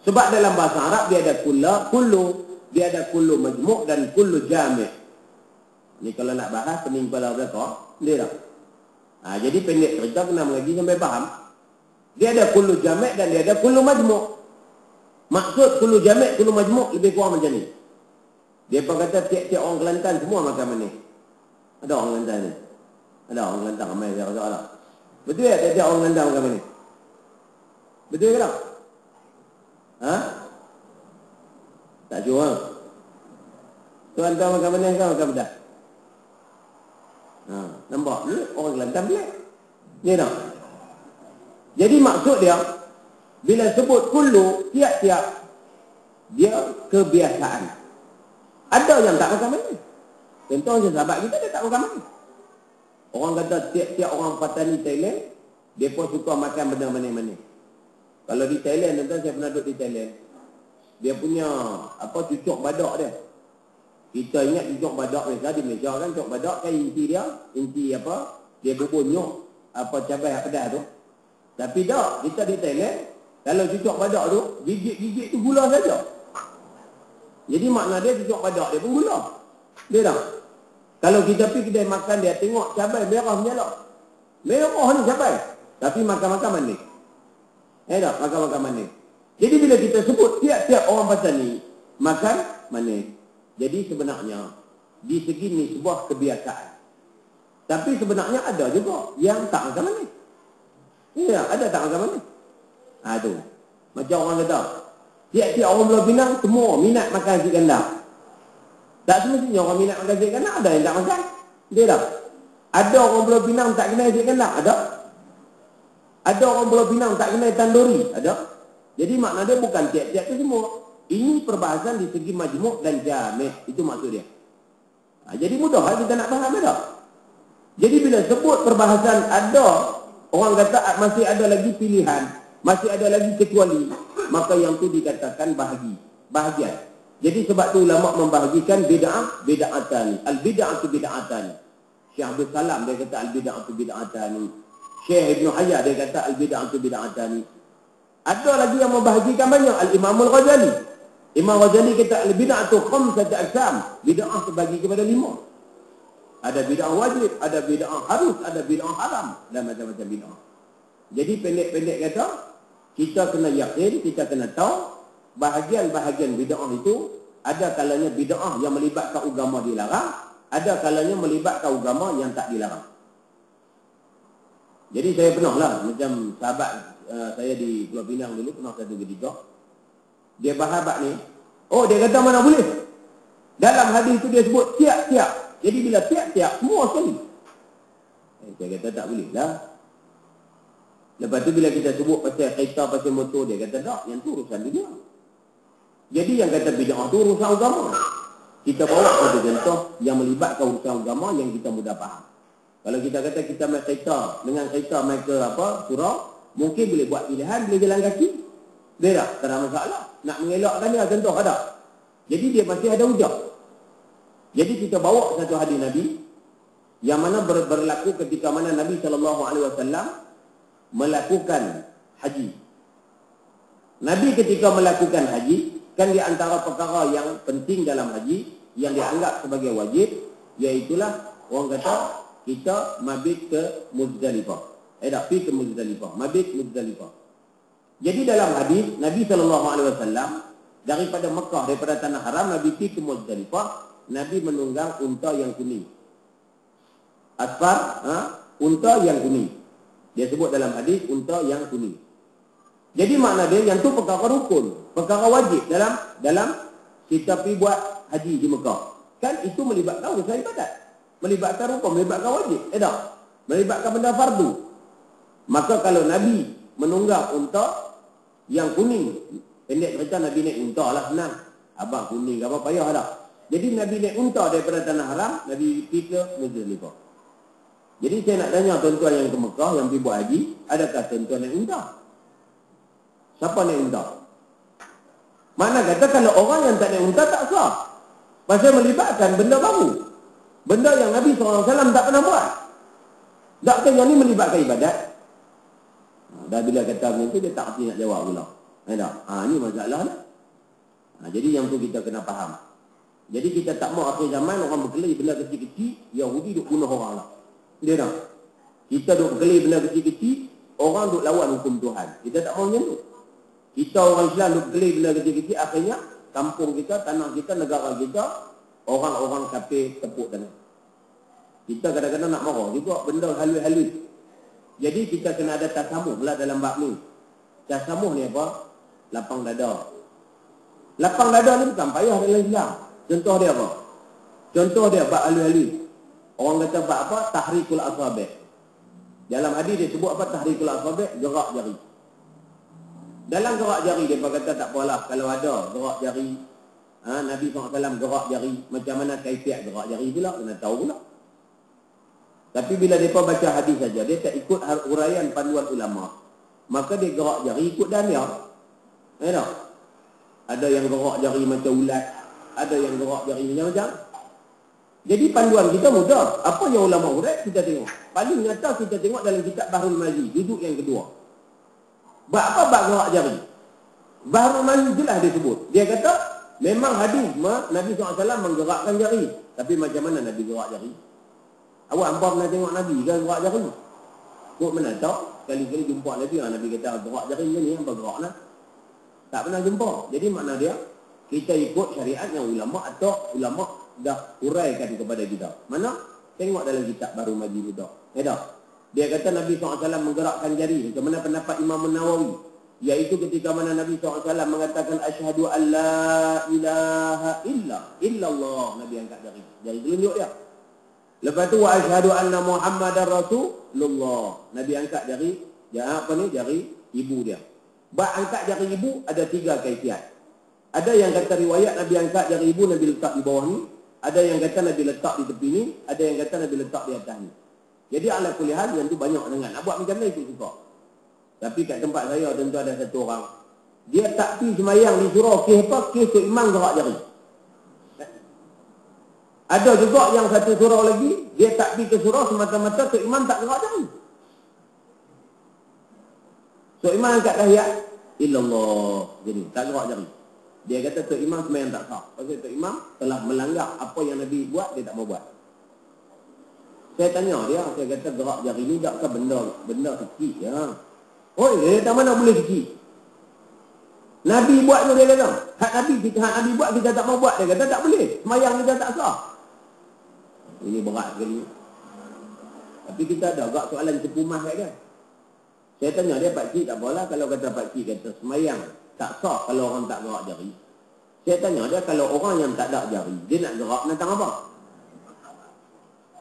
Sebab dalam bahasa Arab dia ada kulla, kullu. Dia ada kullu majmu' dan kullu jami'. Ni kalau nak bahas pening kepala belakang, dia tak? Jadi pendek cerita kena mengaji sampai faham. Dia ada kullu jami' dan dia ada kullu majmu'. Maksud kullu jami', kullu majmu' lebih kurang macam ni. Dia pun kata tiap-tiap orang Kelantan semua makan manis. Ada orang Kelantan ni? Ada orang Kelantan ramai saya rasa tak? Betul ya tiap-tiap orang Kelantan makan manis? Betul ke tak? Tak jua. Tuan tahu makan manis kan makan pedas? Nampak ni orang Kelantan pelik. Ni tak? Jadi maksud dia, bila sebut kullu, tiap-tiap dia kebiasaan. Ada yang tak makan manis. Contoh macam sahabat kita, dia tak makan manis. Orang kata tiap-tiap orang Patani Thailand, dia pun suka makan benda manis-manis. Kalau di Thailand, tuan saya pernah duduk di Thailand, dia punya cucuk badak dia. Kita ingat cucuk badak biasa di Malaysia kan, cucuk badak kan inti dia bubur nyok cabai pedas tu. Tapi tak, kita di Thailand, kalau cucuk badak tu, gigit-gigit tu gula saja. Jadi makna dia cucuk badak dia pun gula. Dia tak? Kalau kita pergi kedai makan dia tengok cabai merah menyalak. Merah ni cabai. Tapi makan-makan manis. Tak? Makan-makan manis. Jadi bila kita sebut tiap-tiap orang Patani makan manis. Jadi sebenarnya di segi ni sebuah kebiasaan. Tapi sebenarnya ada juga yang tak makan manis. Ya, ada tak makan manis. Tu. Macam orang kata, tiap-tiap orang Pulau Pinang semua minat makan nasi kandar. Tak semestinya orang minat makan nasi kandar, ada yang tak makan. Dia tak? Ada orang Pulau Pinang tak kenal nasi kandar, ada. Ada orang Pulau Pinang tak kenal tanduri, ada. Jadi makna dia bukan tiap-tiap tu semua. Ini perbahasan di segi majmuk dan jami'. Itu maksud dia. Jadi mudah kita nak faham tak? Jadi bila sebut perbahasan ada, orang kata masih ada lagi pilihan, masih ada lagi kecuali, maka yang tu dikatakan bahagian. Jadi sebab tu ulama membahagikan bid'atan. Al-bid'atu bid'atan. Syekh Abdul Salam dia kata al-bid'atu bid'atan. Syekh Ibn Hajar dia kata al-bid'atu bid'atan. Ada lagi yang membahagikan banyak. Al-Imam Al-Ghazali. Imam Ghazali kata al-bid'atu khamsatu aqsam. Bid'ah terbagi kepada 5. Ada bid'ah wajib, ada bid'ah harus, ada bid'ah haram dan macam-macam bid'ah. Jadi pendek-pendek kata, kita kena yakin, kita kena tahu bahagian-bahagian bid'ah itu ada kalanya bid'ah yang melibatkan agama dilarang, ada kalanya melibatkan agama yang tak dilarang. Jadi saya pernah lah, macam sahabat saya di Pulau Pinang dulu, pernah satu ketika, dia bahabat ni, dia kata mana boleh. Dalam hadis itu dia sebut tiap-tiap. Jadi bila tiap-tiap, semua sekali. Saya kata tak boleh lah. Lepas tu bila kita sebut pasal kereta, pasal motor, dia kata tak, yang tu urusan dunia. Jadi yang kata bid'ah tu urusan agama. Kita bawa satu contoh yang melibatkan urusan agama yang kita mudah faham. Kalau kita kata kita main kereta, dengan kereta main ke surau, mungkin boleh buat pilihan, boleh jalan kaki. Dia tak ada masalah. Nak mengelakkan dia, contoh ada. Jadi dia masih ada hujah. Jadi kita bawa satu hadis Nabi yang mana berlaku ketika mana Nabi SAW melakukan haji. Nabi ketika melakukan haji, kan di antara perkara yang penting dalam haji yang dianggap sebagai wajib, iaitulah orang kata kita mabit ke Muzdalifah. Tak pergi ke Muzdalifah, mabit Muzdalifah. Jadi dalam hadis Nabi SAW daripada Mekah, daripada tanah haram, Nabi pergi ke Muzdalifah, Nabi menunggang unta yang kuning. Asfar, unta yang kuning. Dia sebut dalam hadis unta yang kuning. Jadi makna dia yang tu perkara rukun, perkara wajib dalam kita pergi buat haji di Mekah. Kan itu melibatkan urusan ibadat, melibatkan rukun, melibatkan wajib, tak? Melibatkan benda fardu. Maka kalau Nabi menunggang unta yang kuning, pendek cerita Nabi naik unta lah, senang. Abang kuning apa payah dah. Jadi Nabi naik unta daripada tanah haram, Nabi pergi ke Muzdalifah. Jadi saya nak tanya tuan-tuan yang ke Mekah, yang pergi buat haji, adakah tuan-tuan naik unta? Siapa naik unta? Mana kata kalau orang yang tak naik unta tak sah. Pasal melibatkan benda baru. Benda yang Nabi SAW tak pernah buat. Tak yang ni melibatkan ibadat. Dah bila kata macam tu, dia tak mesti nak jawab pula. Ni masalah lah. Jadi yang tu kita kena faham. Jadi kita tak mau akhir zaman orang berkelahi benda kecil-kecil, Yahudi duk bunuh orang lah. Dia tak? Kita duk berkelahi benda kecil-kecil, orang duk lawan hukum Tuhan. Kita tak mau macam tu. Kita orang Islam duk berkelahi benda kecil-kecil, akhirnya kampung kita, tanah kita, negara kita, orang-orang kafir tepuk tangan. Kita kadang-kadang nak marah juga benda halus-halus. Jadi kita kena ada tasamuh pula dalam bab ni. Tasamuh ni apa? Lapang dada. Lapang dada ni bukan payah dalam Islam. Contoh dia apa? Contoh dia bab halus-halus. Orang kata bab apa? Tahrikul asabi'. Dalam hadis dia sebut apa? Tahrikul asabi', gerak jari. Dalam gerak jari dia kata tak apalah kalau ada gerak jari. Nabi SAW gerak jari. Macam mana kaifiat gerak jari pula? Kena tahu pula. Tapi bila mereka baca hadis saja, dia tak ikut huraian panduan ulama. Maka dia gerak jari ikut dania. Tak? Ada yang gerak jari macam ulat, ada yang gerak jari macam-macam. Jadi panduan kita mudah. Apa yang ulama hurai kita tengok. Paling nyata kita tengok dalam kitab Bahrul Mazi, juzuk yang kedua. Bab apa bab gerak jari? Bahrul Mazi jelas dia sebut. Dia kata memang hadis Nabi SAW menggerakkan jari. Tapi macam mana Nabi gerak jari? Awak hampa pernah tengok Nabi kan gerak jari? Kok mana tahu? Kali-kali jumpa Nabi, Nabi kata gerak jari ni hampa gerak lah. Tak pernah jumpa. Jadi makna dia, kita ikut syariat yang ulama atau ulama dah uraikan kepada kita. Mana? Tengok dalam kitab Bahrul Mazi juga. Tak? Dia kata Nabi SAW menggerakkan jari. Macam mana pendapat Imam Nawawi? Iaitu ketika mana Nabi SAW mengatakan asyhadu an la ilaha illallah. Nabi angkat jari. Jari telunjuk dia. Lepas tu wa asyhadu anna Muhammadar Rasulullah. Nabi angkat jari, jari ibu dia. Bab angkat jari ibu ada 3 kaifiat. Ada yang kata riwayat Nabi angkat jari ibu, Nabi letak di bawah ni. Ada yang kata Nabi letak di tepi ni. Ada yang kata Nabi letak di atas ni. Jadi ala kulli hal yang tu banyak dengan. Nak buat macam mana itu suka. Tapi kat tempat saya tentu ada satu orang. Dia tak pergi semayang di surau kes apa? Kes Tok Imam gerak jari. Ada juga yang satu surau lagi, dia tak pergi ke surau semata-mata Tok Imam tak gerak jari. Tok Imam angkat tahiyat, illallah. Jadi tak gerak jari. Dia kata Tok Imam semayang tak sah. Pasal Tok Imam telah melanggar apa yang Nabi buat, dia tak mau buat. Saya tanya dia, saya kata gerak jari ni takkah benda kecil ya. Oh, dia kata mana boleh kecil. Nabi buat tu dia kata. Hak Nabi buat kita tak mau buat, dia kata tak boleh. Semayang kita tak sah. Ini berat sekali. Tapi kita ada agak soalan cepumah kat dia. Saya tanya dia, Pak Cik tak apalah kalau kata Pak Cik kata semayang tak sah kalau orang tak gerak jari. Saya tanya dia, kalau orang yang tak ada jari, dia nak gerak tentang apa?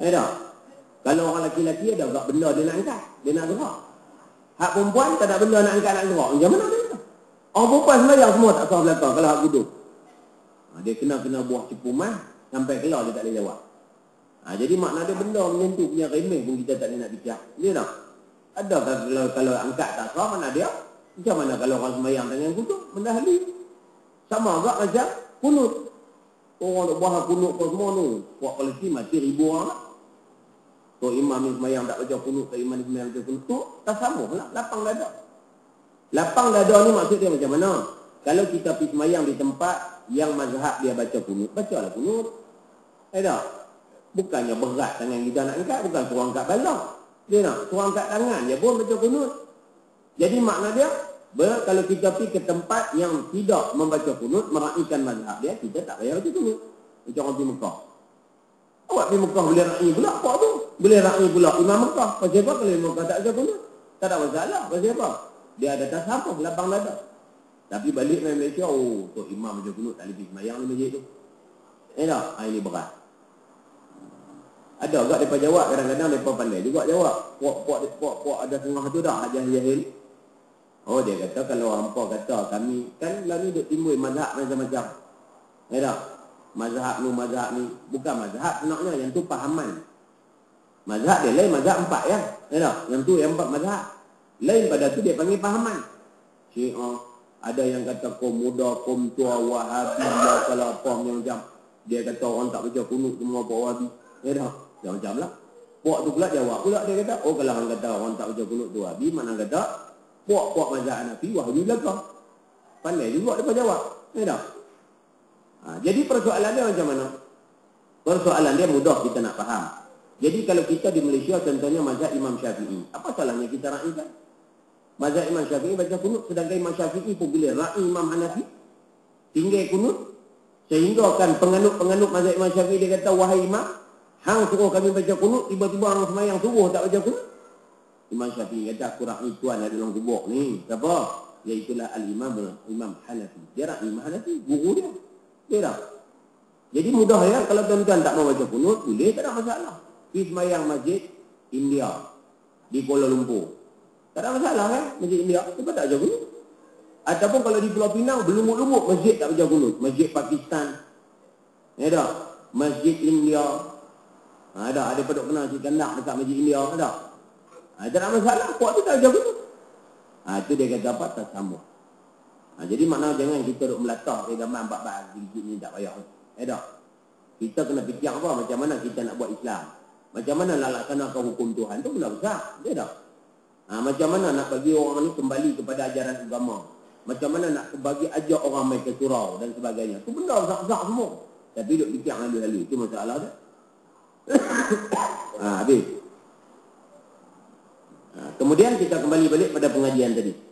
Tak? Kalau orang lelaki-lelaki ada agak benda dia nak angkat, dia nak gerak. Hak perempuan tak ada benda nak angkat, nak gerak. Macam mana dia kata? Orang perempuan semayang semua tak sah belakang kalau hak duduk. Dia kena buah cepumah sampai kelar dia tak boleh jawab. Jadi makna dia benda macam tu punya remeh pun kita tak boleh nak bincang. Dia tak? Ada kalau angkat tak sah mana dia? Macam mana kalau orang semayang tangan kutuk? Benda ahli. Sama agak macam kunut. Orang nak buah kunut kau semua tu. Buat Palestin mati ribu orang lah. Tok Imam ni semayang tak baca kunut, Tok Imam ni semayang baca kunut. Tu tak sama lah. Lapang dada. Lapang dada ni maksud dia macam mana? Kalau kita pergi semayang di tempat yang mazhab dia baca kunut, bacalah kunut. Tak? Bukannya berat tangan kita nak angkat, bukan suruh angkat balang. Dia nak suruh angkat tangan, dia pun baca kunut. Jadi makna dia, kalau kita pergi ke tempat yang tidak membaca kunut, meraihkan mazhab dia, kita tak payah baca kunut. Macam orang pergi Mekah. Awak pergi Mekah boleh raih pula apa tu? Boleh raih pula Imam Mekah. Pasal apa kalau Imam Mekah tak baca kunut? Tak ada masalah. Pasal apa? Dia ada tasawuf, lapang dada. Tapi balik main Malaysia, tu Imam baca kunut, tak lebih semayang di masjid tu. Tak? Ini berat. Ada agak mereka jawab, kadang-kadang mereka pandai juga jawab. Puak ada setengah tu dah, jahil. Dia kata kalau hampa kata kami, kan lah ni duk timbul mazhab macam-macam. Tak? Mazhab ni. Bukan mazhab senaknya, yang tu pahaman. Mazhab dia lain, mazhab 4 ya. Tak? Yang tu yang 4 mazhab. Lain pada tu dia panggil pahaman. Syiah, ada yang kata kaum muda, kaum tua, Wahabi, kalau apa macam. Dia kata orang tak baca kunut semua apa Wahabi. Tak? Macam lah. Puak tu pula jawab pula, dia kata, kalau orang kata orang tak baca kunut tu Wahabi, mana kata puak mazhab Hanafi Wahabi belakang. Pandai juga dia jawab. Tak? Jadi persoalan dia macam mana? Persoalan dia mudah kita nak faham. Jadi kalau kita di Malaysia contohnya mazhab Imam Syafi'i, apa salahnya kita raihkan? Mazhab Imam Syafi'i baca kunut, sedangkan Imam Syafi'i pun boleh raih Imam Hanafi tinggal kunut, sehingga kan penganut mazhab Imam Syafi'i dia kata, wahai Imam, hang suruh kami baca kunut, tiba-tiba orang semayang suruh tak baca kunut. Imam Syafi'i kata, aku raih tuan ada dalam kubur ni. Siapa? Iaitulah Imam Hanafi. Dia raih Imam Hanafi, guru dia. Tak? Jadi mudah ya, kalau tuan-tuan tak mau baca kunut, boleh, tak ada masalah. Pergi semayang masjid India di Kuala Lumpur, tak ada masalah kan, masjid India, sebab tak baca kunut. Ataupun kalau di Pulau Pinang, berlumut-lumut masjid tak baca kunut. Masjid Pakistan, tak? Masjid India, ada peduk kenal si kandak dekat masjid India, ada. Tak ada masalah, puak tu tak baca kunut. Itu dia kata apa, tak sambung. Jadi makna jangan kita duk melatah gambar 4 bahas sedikit ni tak payah. Tak? Kita kena fikir apa, macam mana kita nak buat Islam. Macam mana nak laksanakan hukum Tuhan tu benda besar. Tak? Macam mana nak bagi orang ni kembali kepada ajaran agama. Macam mana nak bagi ajak orang main ke surau dan sebagainya. Tu benda besar-besar semua. Tapi duk fikir lalu-lalu, itu masalah dia. Habis. Kemudian kita kembali balik pada pengajian tadi.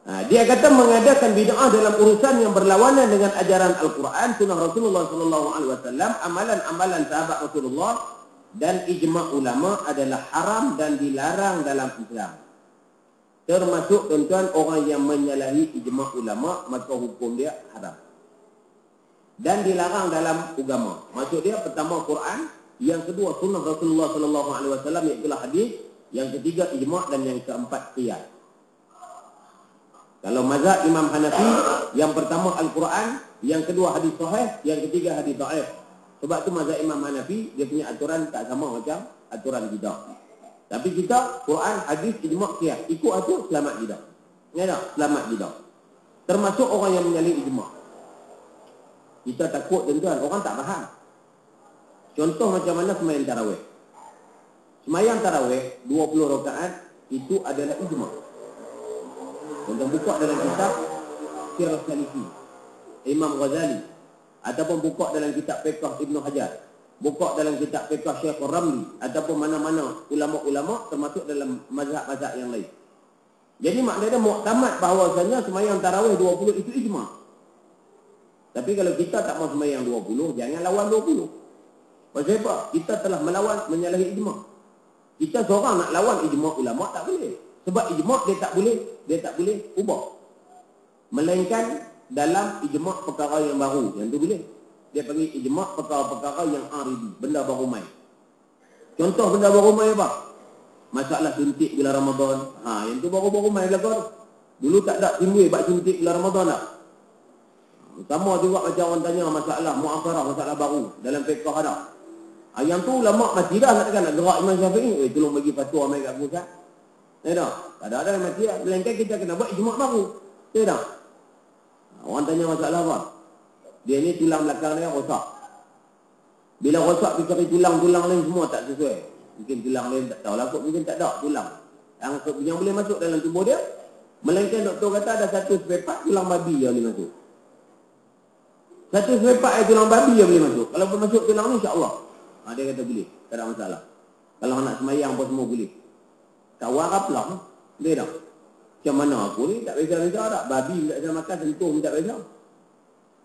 Dia kata mengadakan bid'ah dalam urusan yang berlawanan dengan ajaran Al-Quran, sunnah Rasulullah SAW, amalan-amalan sahabat Rasulullah dan ijma' ulama adalah haram dan dilarang dalam Islam. Termasuk tuan-tuan orang yang menyalahi ijma' ulama, maka hukum dia haram. Dan dilarang dalam agama. Maksud dia pertama Quran, yang kedua sunnah Rasulullah SAW, iaitu hadis, yang ketiga ijma' dan yang keempat qiyas. Kalau mazhab Imam Hanafi, yang pertama Al-Quran, yang kedua hadis sahih, yang ketiga hadis dhaif. Sebab tu mazhab Imam Hanafi, dia punya aturan tak sama macam aturan kita. Tapi kita, Quran, hadis, ijma', qiyas. Ikut atur, selamat kita. Tak? Selamat kita. Termasuk orang yang menyalahi ijma'. Kita takut tuan-tuan, orang tak faham. Contoh macam mana semayang tarawih. Semayang tarawih, 20 rakaat, itu adalah ijma'. Tuan-tuan buka dalam kitab Sirah Salihin Imam Ghazali, ataupun buka dalam kitab Fiqh Ibn Hajar, buka dalam kitab Fiqh Syekh Ramli, ataupun mana-mana ulama-ulama termasuk dalam mazhab-mazhab yang lain. Jadi maknanya muktamad bahawasanya semayang tarawih 20 itu ijma'. Tapi kalau kita tak mau semayang 20, jangan lawan 20. Pasal apa? Kita telah melawan, menyalahi ijma'. Kita seorang nak lawan ijma' ulama tak boleh. Sebab ijma' dia tak boleh ubah. Melainkan dalam ijma' perkara yang baru, yang tu boleh. Dia panggil ijma' perkara-perkara yang aridi, benda baru mai. Contoh benda baru mai apa? Masalah suntik bulan Ramadan. Yang tu baru-baru mai belakang. Dulu tak ada timbul bab suntik bulan Ramadan tak. Sama juga macam orang tanya masalah mu'asyarah, masalah baru dalam fiqh ada. Yang tu ulama mati dah nak gerak Imam Syafi'i, tolong bagi fatwa mai kat aku Ustaz. Tak ada yang mati dah. Melainkan kita kena buat ijma' baru. Tak? Orang tanya masalah apa? Dia ni tulang belakang dia rosak. Bila rosak kita cari tulang-tulang lain semua tak sesuai. Mungkin tulang lain tak tahu lah kot, mungkin tak ada tulang yang boleh masuk dalam tubuh dia. Melainkan doktor kata ada satu sepepat tulang babi yang boleh masuk. Satu sepepat tulang babi yang boleh masuk. Kalau boleh masuk tulang ni insya-Allah. Dia kata boleh, tak ada masalah. Kalau nak semayang pun semua boleh. Tak warap lah. Dia tak. Macam mana aku ni tak biasa-biasa tak. Babi tak bisa makan, sentuh pun tak biasa.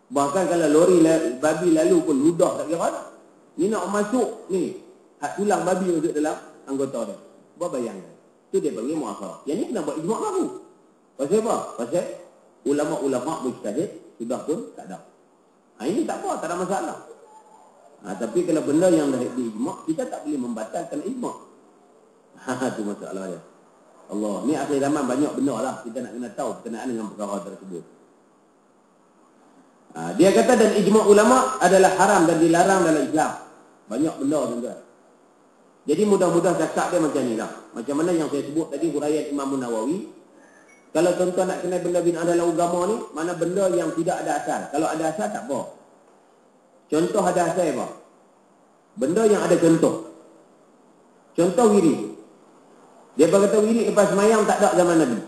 Bahkan kalau lori babi lalu pun ludah tak kira tak. Ni nak masuk ni. Hak tulang babi masuk dalam anggota dia. Buat bayangkan. Itu dia panggil muakhirah. Yang ni kena buat ijma' baru. Pasal apa? Pasal ulama' mujtahid sudah pun tak ada. Ini tak apa, tak ada masalah. Tapi kalau benda yang dah di-ijma', kita tak boleh membatalkan ijma'. Itu masalah dia. Allah, ni akhir zaman banyak benda lah. Kita nak kena tahu berkenaan dengan perkara tersebut. Dia kata dan ijma' ulama' adalah haram dan dilarang dalam Islam. Banyak benda tuan-tuan. Jadi mudah-mudah cakap dia macam ni lah. Macam mana yang saya sebut tadi huraian Imam Nawawi. Kalau tuan-tuan nak kenal benda bina'ah dalam agama ni, mana benda yang tidak ada asal. Kalau ada asal tak apa. Contoh ada asal apa? Benda yang ada contoh. Contoh wirid. Dia berkata wirid lepas semayang tak ada zaman Nabi.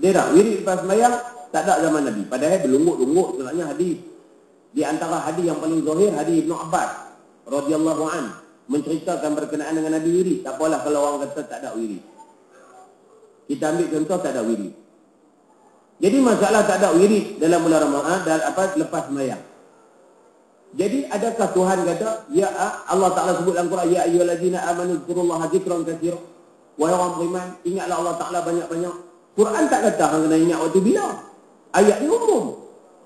Dia tak, wirid lepas semayang tak ada zaman Nabi. Padahal berlungut-lungut sebenarnya hadis. Di antara hadis yang paling zahir, hadis Ibnu Abbas radhiyallahu an menceritakan berkenaan dengan Nabi wirid. Tak apalah kalau orang kata tak ada wirid. Kita ambil contoh tak ada wirid. Jadi masalah tak ada wirid dalam bulan Ramadan dan lepas semayang. Jadi adakah Tuhan kata, ya Allah Taala sebut dalam Quran, ya ayyuhallazina amanu dzkurullaha dzikran katsiran. Wahai orang beriman, ingatlah Allah Taala banyak-banyak. Quran tak kata hang kena ingat waktu bila. Ayat ni umum.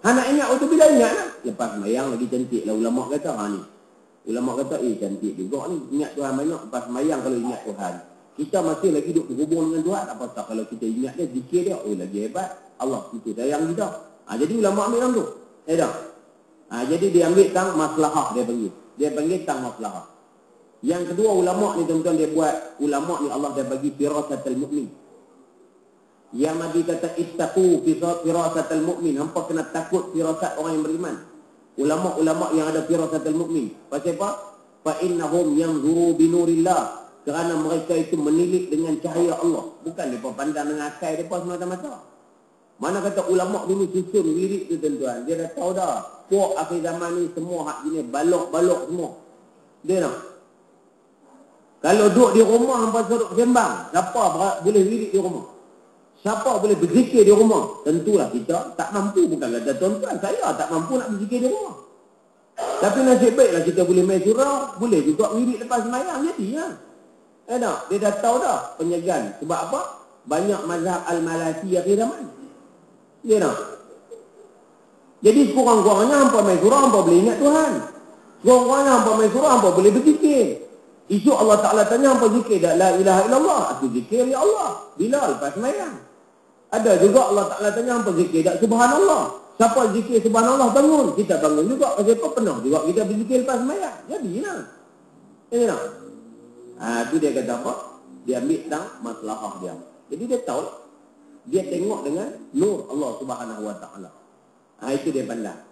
Hang nak ingat waktu bila ingatlah. Lepas semayang lagi cantiklah ulama kata ni. Ulama kata cantik juga ni ingat Tuhan banyak lepas semayang kalau ingat Tuhan. Kita masih lagi duduk berhubung dengan Tuhan, apa tak kalau kita ingat dia, zikir dia, lagi hebat. Allah itu sayang kita. Jadi ulama ambil yang tu. Tak? Jadi dia ambil tang maslahah dia panggil. Dia panggil tang maslahah. Yang kedua ulama ni tuan-tuan dia buat, ulama ni Allah dia bagi firasatul mukmin. Yang Nabi kata ittaqu firasatul mukmin, hangpa kena takut firasat orang yang beriman. Ulama-ulama yang ada firasatul mukmin. Pasal apa? Fa innahum yanzuru bi nurillah. Kerana mereka itu menilik dengan cahaya Allah. Bukan mereka pandang dengan akal mereka semata-mata. Mana kata ulama dulu susun wirid tu tuan-tuan. Dia dah tahu dah. Puak akhir zaman ni semua hak gini. Balok-balok semua. Dia nak. Kalau duduk di rumah hampa suruh sembang. Siapa boleh wirid di rumah? Siapa boleh berzikir di rumah? Tentulah kita tak mampu. Bukan kata tuan-tuan. Saya tak mampu nak berzikir di rumah. Tapi nasib baiklah kita boleh main surau. Boleh juga wirid lepas semayang. Jadi ya. Tak? Dia dah tahu dah penyegan. Sebab apa? Banyak mazhab al-Malasi akhir zaman. Dia tak? Jadi sekurang-kurangnya hampa main surah, hampa boleh ingat Tuhan. Sekurang-kurangnya hampa main surah, hampa boleh berzikir. Esok Allah Ta'ala tanya hampa zikir dah la ilaha illallah. Aku zikir ya Allah. Bila? Lepas semayang. Ada juga Allah Ta'ala tanya hampa zikir dah subhanallah. Siapa zikir subhanallah bangun. Kita bangun juga. Pasal apa pernah juga kita berzikir lepas semayang. Jadi lah. Ini tak? Itu dia kata apa? Dia ambil tentang maslahah dia. Jadi dia tahu. Dia tengok dengan nur Allah Subhanahu Wa Ta'ala. Itu dia pandang.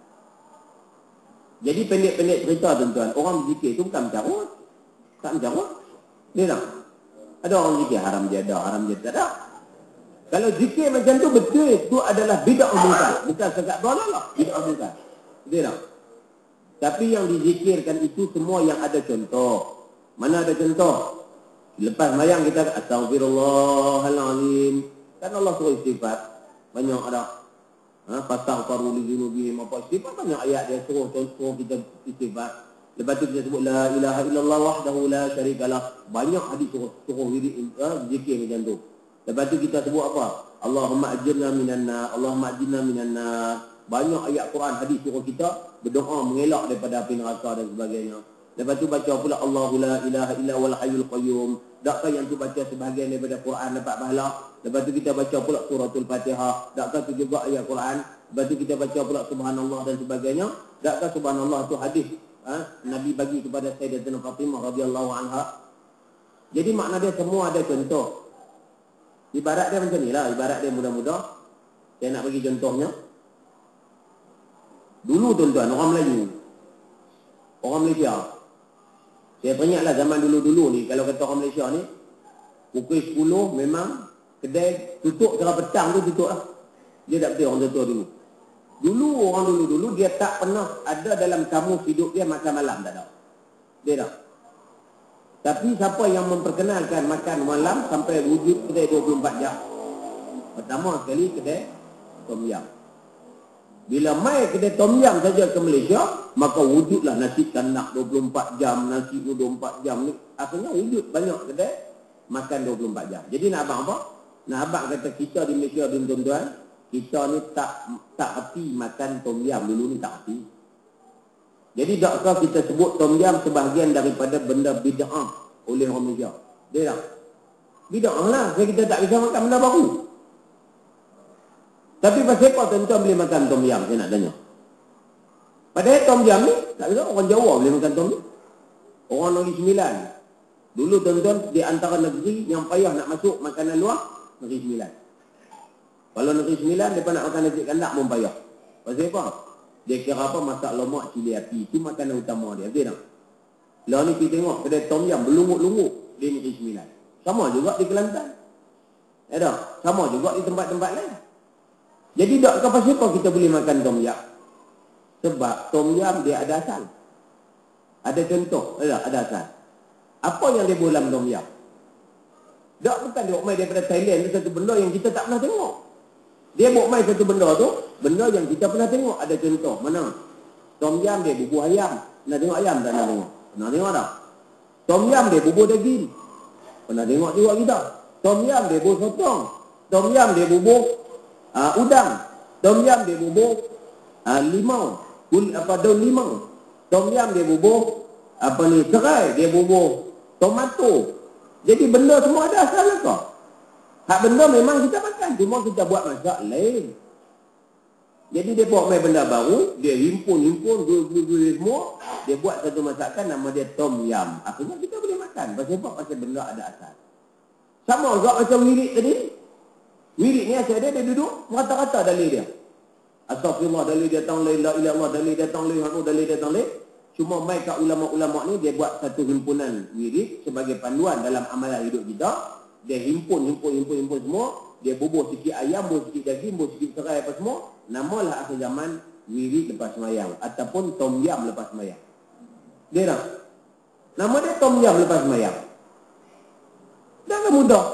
Jadi pendek-pendek cerita tuan-tuan. Orang berzikir itu bukan mencarut. Tak mencarut. Dia tak? Ada orang zikir haram dia ada, haram dia tak ada. Kalau zikir macam tu betul, itu adalah bid'ah mungkar. Bukan sekat dalalah, bid'ah mungkar. Dia tak? Tapi yang dizikirkan itu semua yang ada contoh. Mana ada contoh? Lepas mayang kita astaghfirullahalazim. Kan Allah suruh istighfar. Banyak ada. Fastaghfiru li dzunubihim apa istighfar banyak ayat dia suruh kita istighfar. Lepas tu kita sebut la ilaha illallah wahdahu la syarikalah. Banyak hadis suruh zikir macam tu. Lepas tu kita sebut apa? Allahumma ajirna minan nar, Allahumma ajirna minan nar. Banyak ayat Quran hadis suruh kita berdoa mengelak daripada api neraka dan sebagainya. Lepas tu baca pula Allahu la ilaha illa wal hayyul qayyum. Dakkah yang tu baca sebahagian daripada Quran dapat pahala. Lepas tu kita baca pula suratul Fatihah. Dakkah tu juga ayat Quran. Lepas tu kita baca pula subhanallah dan sebagainya. Dakkah subhanallah tu hadis Nabi bagi kepada Sayyidatina Fatimah radhiyallahu anha. Jadi makna dia semua ada contoh. Ibarat dia macam ni lah. Ibarat dia mudah-mudah. Saya nak bagi contohnya. Dulu tuan-tuan orang Melayu, orang Malaysia, saya teringatlah zaman dulu-dulu ni, kalau kata orang Malaysia ni, pukul 10 memang kedai tutup, kira petang tu tutup lah. Dia tak betul orang tutup dulu. Dulu orang dulu-dulu dia tak pernah ada dalam kamus hidup dia makan malam, tak ada. Dia tak? Tapi siapa yang memperkenalkan makan malam sampai wujud kedai 24 jam? Pertama sekali kedai tom yam. Bila mai kedai tom yam saja ke Malaysia, maka wujudlah nasi kanak 24 jam, nasi 24 jam ni. Akhirnya wujud banyak kedai makan 24 jam. Jadi nak abang apa? Nak abang kata kita di Malaysia ni tuan-tuan, kita ni tak hati makan tom yam dulu ni, tak hati. Jadi dakkah kita sebut tom yam sebahagian daripada benda bid'ah oleh orang Malaysia? Dia tak? Bid'ah lah, sebab kita tak bisa makan benda baru. Tapi pasal apa tuan-tuan boleh makan tom yam, saya nak tanya. Padahal tom yam ni, tak bisa orang Jawa boleh makan tom yam. Orang Negeri Sembilan. Dulu tuan-tuan, di antara negeri yang payah nak masuk makanan luar, Negeri Sembilan. Kalau Negeri Sembilan, mereka nak makan nasi kandak pun payah. Pasal apa? Dia kira apa? Masak lemak cili api. Itu makanan utama dia. Betul tak? Lalu ni kita tengok kedai tom yam berlungut-lungut di Negeri Sembilan. Sama juga di Kelantan. Ya tak? Sama juga di tempat-tempat lain. Jadi tak pasal apa kita boleh makan tom yam? Sebab tom yam dia ada asal. Ada contoh. Ada asal. Apa yang dia buat dalam tom yam? Tak, bukan dia buat main daripada Thailand. Itu satu benda yang kita tak pernah tengok. Dia buat main satu benda tu, benda yang kita pernah tengok. Ada contoh. Mana? Tom yam dia bubur ayam. Pernah tengok ayam tak nak tengok? Pernah tengok tak? Tom yam dia bubur daging. Pernah tengok juga kita. Tom yam dia bubur sotong. Tom yam dia bubur udang. Tom yam dia bubur limau. Daun limau. Tom yam dia bubur serai. Dia bubur tomato. Jadi benda semua ada asal ke? Hak benda memang kita makan. Cuma kita buat masak lain. Jadi dia buat main benda baru. Dia himpun semua. Dia buat satu masakan nama dia tom yam. Akhirnya kita boleh makan. Pasal apa? Pasal benda ada asal. Sama juga macam wirid tadi. Wirid ni asal dia duduk rata-rata dalil dia. Astaghfirullah dalil dia tang la ilaha illallah dalil dia tang dalil dia tang. Cuma mai kat ulama-ulama ni dia buat satu himpunan wirid sebagai panduan dalam amalan hidup kita. Dia himpun semua. Dia bubur sikit ayam, bubur sikit daging, bubur sikit serai apa semua. Namalah akhir zaman wirid lepas semayang ataupun tom yam lepas semayang. Dia tak? Nama dia tom yam lepas semayang. Dah mudah.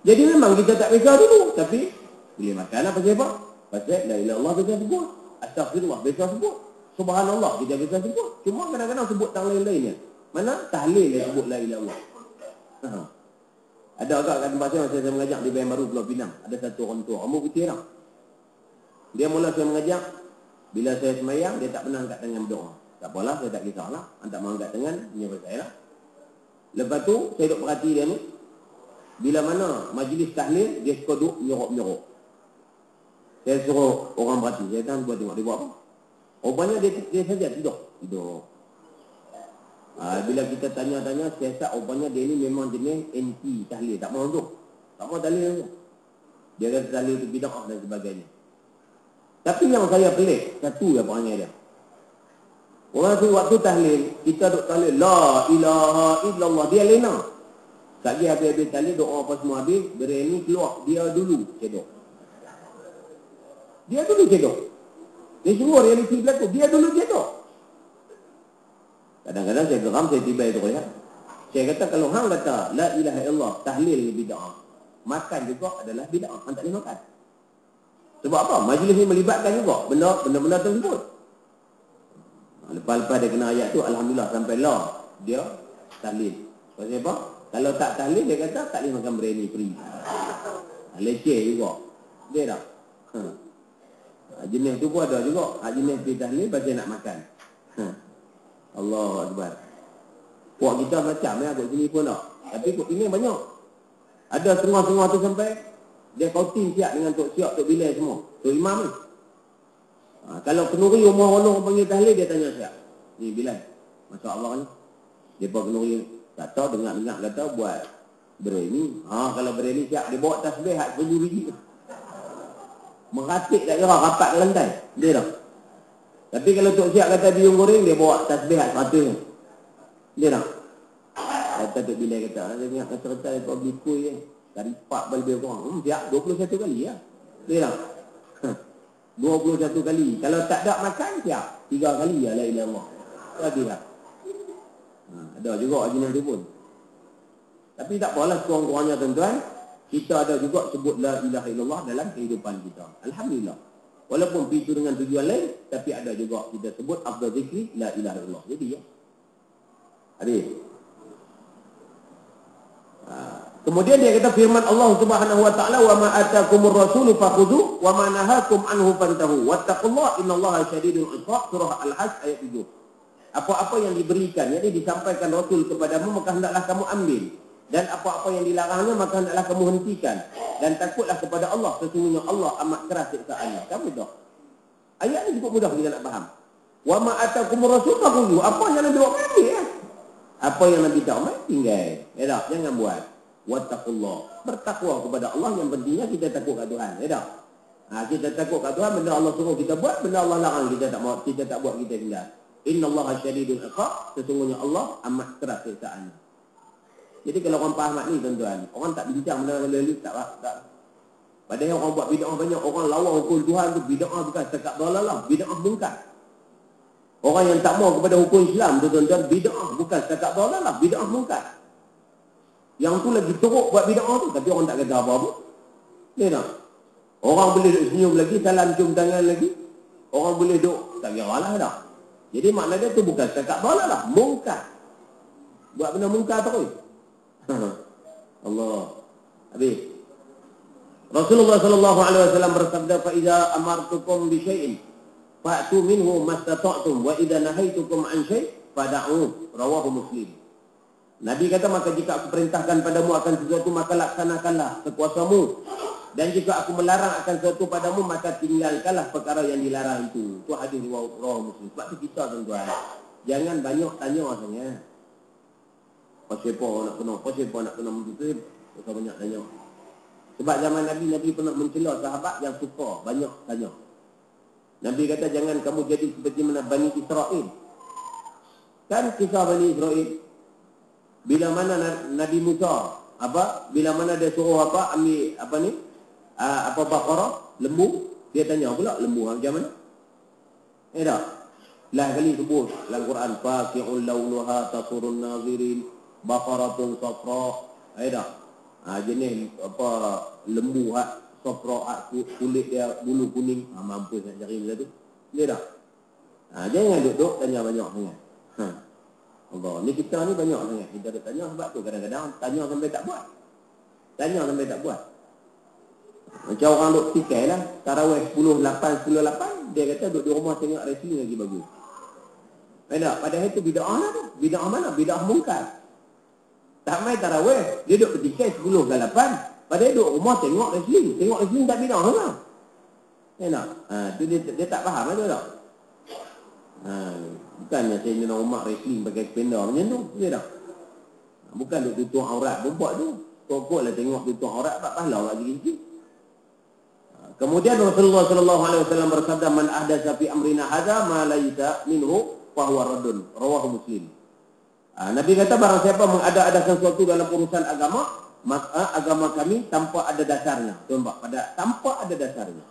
Jadi memang kita tak biasa dulu, tapi boleh makan lah. Pasal apa? Pasal la ilaha illallah kita sebut. Astaghfirullah biasa sebut. Subhanallah kita biasa sebut. Cuma kadang-kadang sebut tang lain-lainnya. Mana tahlil dia sebut la ilaha illallah. Ada agak kat tempat saya mengajak di Bayan Baru Pulau Pinang. Ada satu orang tua, umur putih lah. Dia mula saya mengajak, bila saya semayang, dia tak pernah angkat tangan berdoa. Tak apalah, saya tak kisahlah. Antak mau angkat tangan, menyebut saya lah. Lepas tu, saya duduk perhati dia ni. Bila mana majlis tahlil, dia suka duduk menyorok-menyorok. Saya suruh orang perhati. Saya tahan buat tengok, dia buat apa? Rupanya dia saja tidur. Bila kita tanya-tanya, siasat rupanya dia ni memang jenis anti tahlil. Tak mahu tu. Tak mahu tahlil tu. Dia kata tahlil tu bid'ah dan sebagainya. Tapi yang saya pelik, satu yang perangai dia. Orang tu waktu tahlil, kita duk tahlil, la ilaha illallah. Dia lena. Sekali habis-habis tahlil, doa apa semua habis, berani keluar. Dia dulu cedok. Dia semua realiti berlaku. Dia dulu cedok. Kadang-kadang saya geram, saya tiba itu ya. Saya kata kalau hang kata la ilaha illallah tahlil ni bid'ah, makan juga adalah bid'ah. Hang tak boleh makan. Sebab apa? Majlis ni melibatkan juga benda-benda tersebut. Lepas-lepas dia kena ayat tu, alhamdulillah sampai lah dia tahlil. Pasal apa? Kalau tak tahlil dia kata tak boleh makan biryani free. Leceh juga. Dia tak? Jenis tu pun ada juga. Jenis di tahlil pasal nak makan. Allahu Akbar. Puak kita macam kot sini pun tak. Tapi kot ini banyak. Ada setengah-setengah tu sampai dia kauting siap dengan Tok Siap, Tok Bilal semua. Tok Imam ni. Kalau kenuri rumah orang panggil tahlil, dia tanya siap. Ni Bilal. Masya Allah ni. Dia bawa kenuri. Tak tahu dengar-dengar kata buat berani. Kalau berani siap. Dia bawa tasbih hak 10 biji. Meratik tak kira rapat ke lantai. Dia tak. Tapi kalau Tok Siap kata biung goreng, dia bawa tasbih 100. Dia tak. Kata Tok Bilal kata, dia ingat kata-kata dia bawa beli kuih je. Dari 4 lebih kurang. Siap 21 kali ya. Dia tak. 21 kali. Kalau tak ada makan, siap 3 kali ya la ilaha illallah. Lagi lah. Ada juga original tu pun. Tapi tak apalah, kurang-kurangnya tuan-tuan, kita ada juga sebut la ilaha illallah dalam kehidupan kita. Alhamdulillah. Walaupun itu dengan tujuan lain, tapi ada juga kita sebut afdal zikri la ilaha illallah. Jadi ya. Hadis. Kemudian dia kata firman Allah Subhanahu wa taala, "Wa ma atakumur rasulu fakhudhu wa ma nahakum anhu fantahu. Wattaqullaha innallaha syadidul iqab." Surah Al-Hajj ayat 7. Apa-apa yang diberikan, jadi disampaikan Rasul kepadamu, maka hendaklah kamu ambil. Dan apa-apa yang dilarangnya, maka hendaklah kamu hentikan. Dan takutlah kepada Allah, sesungguhnya Allah amat keras siksaannya. Kan mudah. Ayat ni cukup mudah kita nak faham. Wa ma atakumur rasul fakhudhu. Apa yang Nabi buat ambil ya? Apa yang Nabi tak ambil tinggal. Ya tak? Jangan buat. Wattaqullah. Bertakwa kepada Allah, yang pentingnya kita takut kat Tuhan. Ya tak? Kita takut kat Tuhan, benda Allah suruh kita buat, benda Allah larang kita tak buat, kita tinggal. Innallaha syadidul iqab, sesungguhnya Allah amat keras siksaannya. Jadi kalau orang faham ni tuan-tuan, orang tak bincang benda lalu tak. Padahal orang buat bid'ah banyak, orang lawan hukum Tuhan tu bid'ah bukan setakat dalalah, bid'ah mungkar. Orang yang tak mau kepada hukum Islam tu tuan-tuan, bid'ah bukan setakat dalalah, bid'ah mungkar. Yang tu lagi teruk buat bid'ah tu, tapi orang tak kata apa-apa. Ya tak? Orang boleh duduk senyum lagi, salam cium tangan lagi. Orang boleh duduk, tak kira lah dah. Jadi makna dia tu bukan setakat dalalah, mungkar. Buat benda mungkar terus. Allah. Habis. Rasulullah sallallahu alaihi wasallam bersabda, "Fa idza amartukum bi syai'in fa'tu minhu mastata'tum wa idza nahaitukum an syai' fad'u." Rawahu Muslim. Nabi kata, maka jika aku perintahkan padamu akan sesuatu, maka laksanakanlah sekuasamu. Dan jika aku melarang akan sesuatu padamu, maka tinggalkanlah perkara yang dilarang itu. Itu hadis riwayat Muslim. Sebab tu kita tuan-tuan, jangan banyak tanya sangat. Siapa nak kena begitu, kita banyak tanya. Sebab zaman Nabi pernah mencela sahabat yang suka banyak tanya. Nabi kata, jangan kamu jadi seperti mana Bani Israel. Kan kisah Bani Israel, bila mana Nabi Musa, bila mana dia suruh ambil Baqarah, lembu, dia tanya pula lembu macam mana? Tak? Lah kali sebut dalam Quran, faqi'ul launuha tasurun nazirin, baqaratun safra. Tak? Jenis lembu safra, kulit dia bulu kuning. Mampu nak cari benda tu. Ya tak? Jangan duduk tanya banyak sangat. Allah, ni kita ni banyak sangat. Kita ada tanya sebab tu kadang-kadang tanya sampai tak buat. Macam orang duk tikai lah, tarawih 10-8, dia kata duduk di rumah tengok wrestling lagi bagus. Padahal itu bid'ah lah tu. Bid'ah mana? Bid'ah mungkar. Tak main tarawih, dia duduk petikai 10-8, padahal duduk rumah tengok wrestling. Tengok wrestling tak bid'ah lah. Tu dia tak faham lah tu tak? Bukannya Sayyidina Umar wrestling pakai spender macam tu. Dia tak? Bukan duk tutup aurat buat tu. Pokoklah tengok tutup aurat, tak pahala lagi sikit. Kemudian Rasulullah sallallahu alaihi wasallam bersabda, "Man ahdatsa fi amrina hadza ma laysa minhu fa huwa raddun." Rawahu Muslim. Nabi kata, barang siapa mengada-adakan sesuatu dalam urusan agama, maka agama kami tanpa ada dasarnya. Tuan-tuan, tanpa ada dasarnya.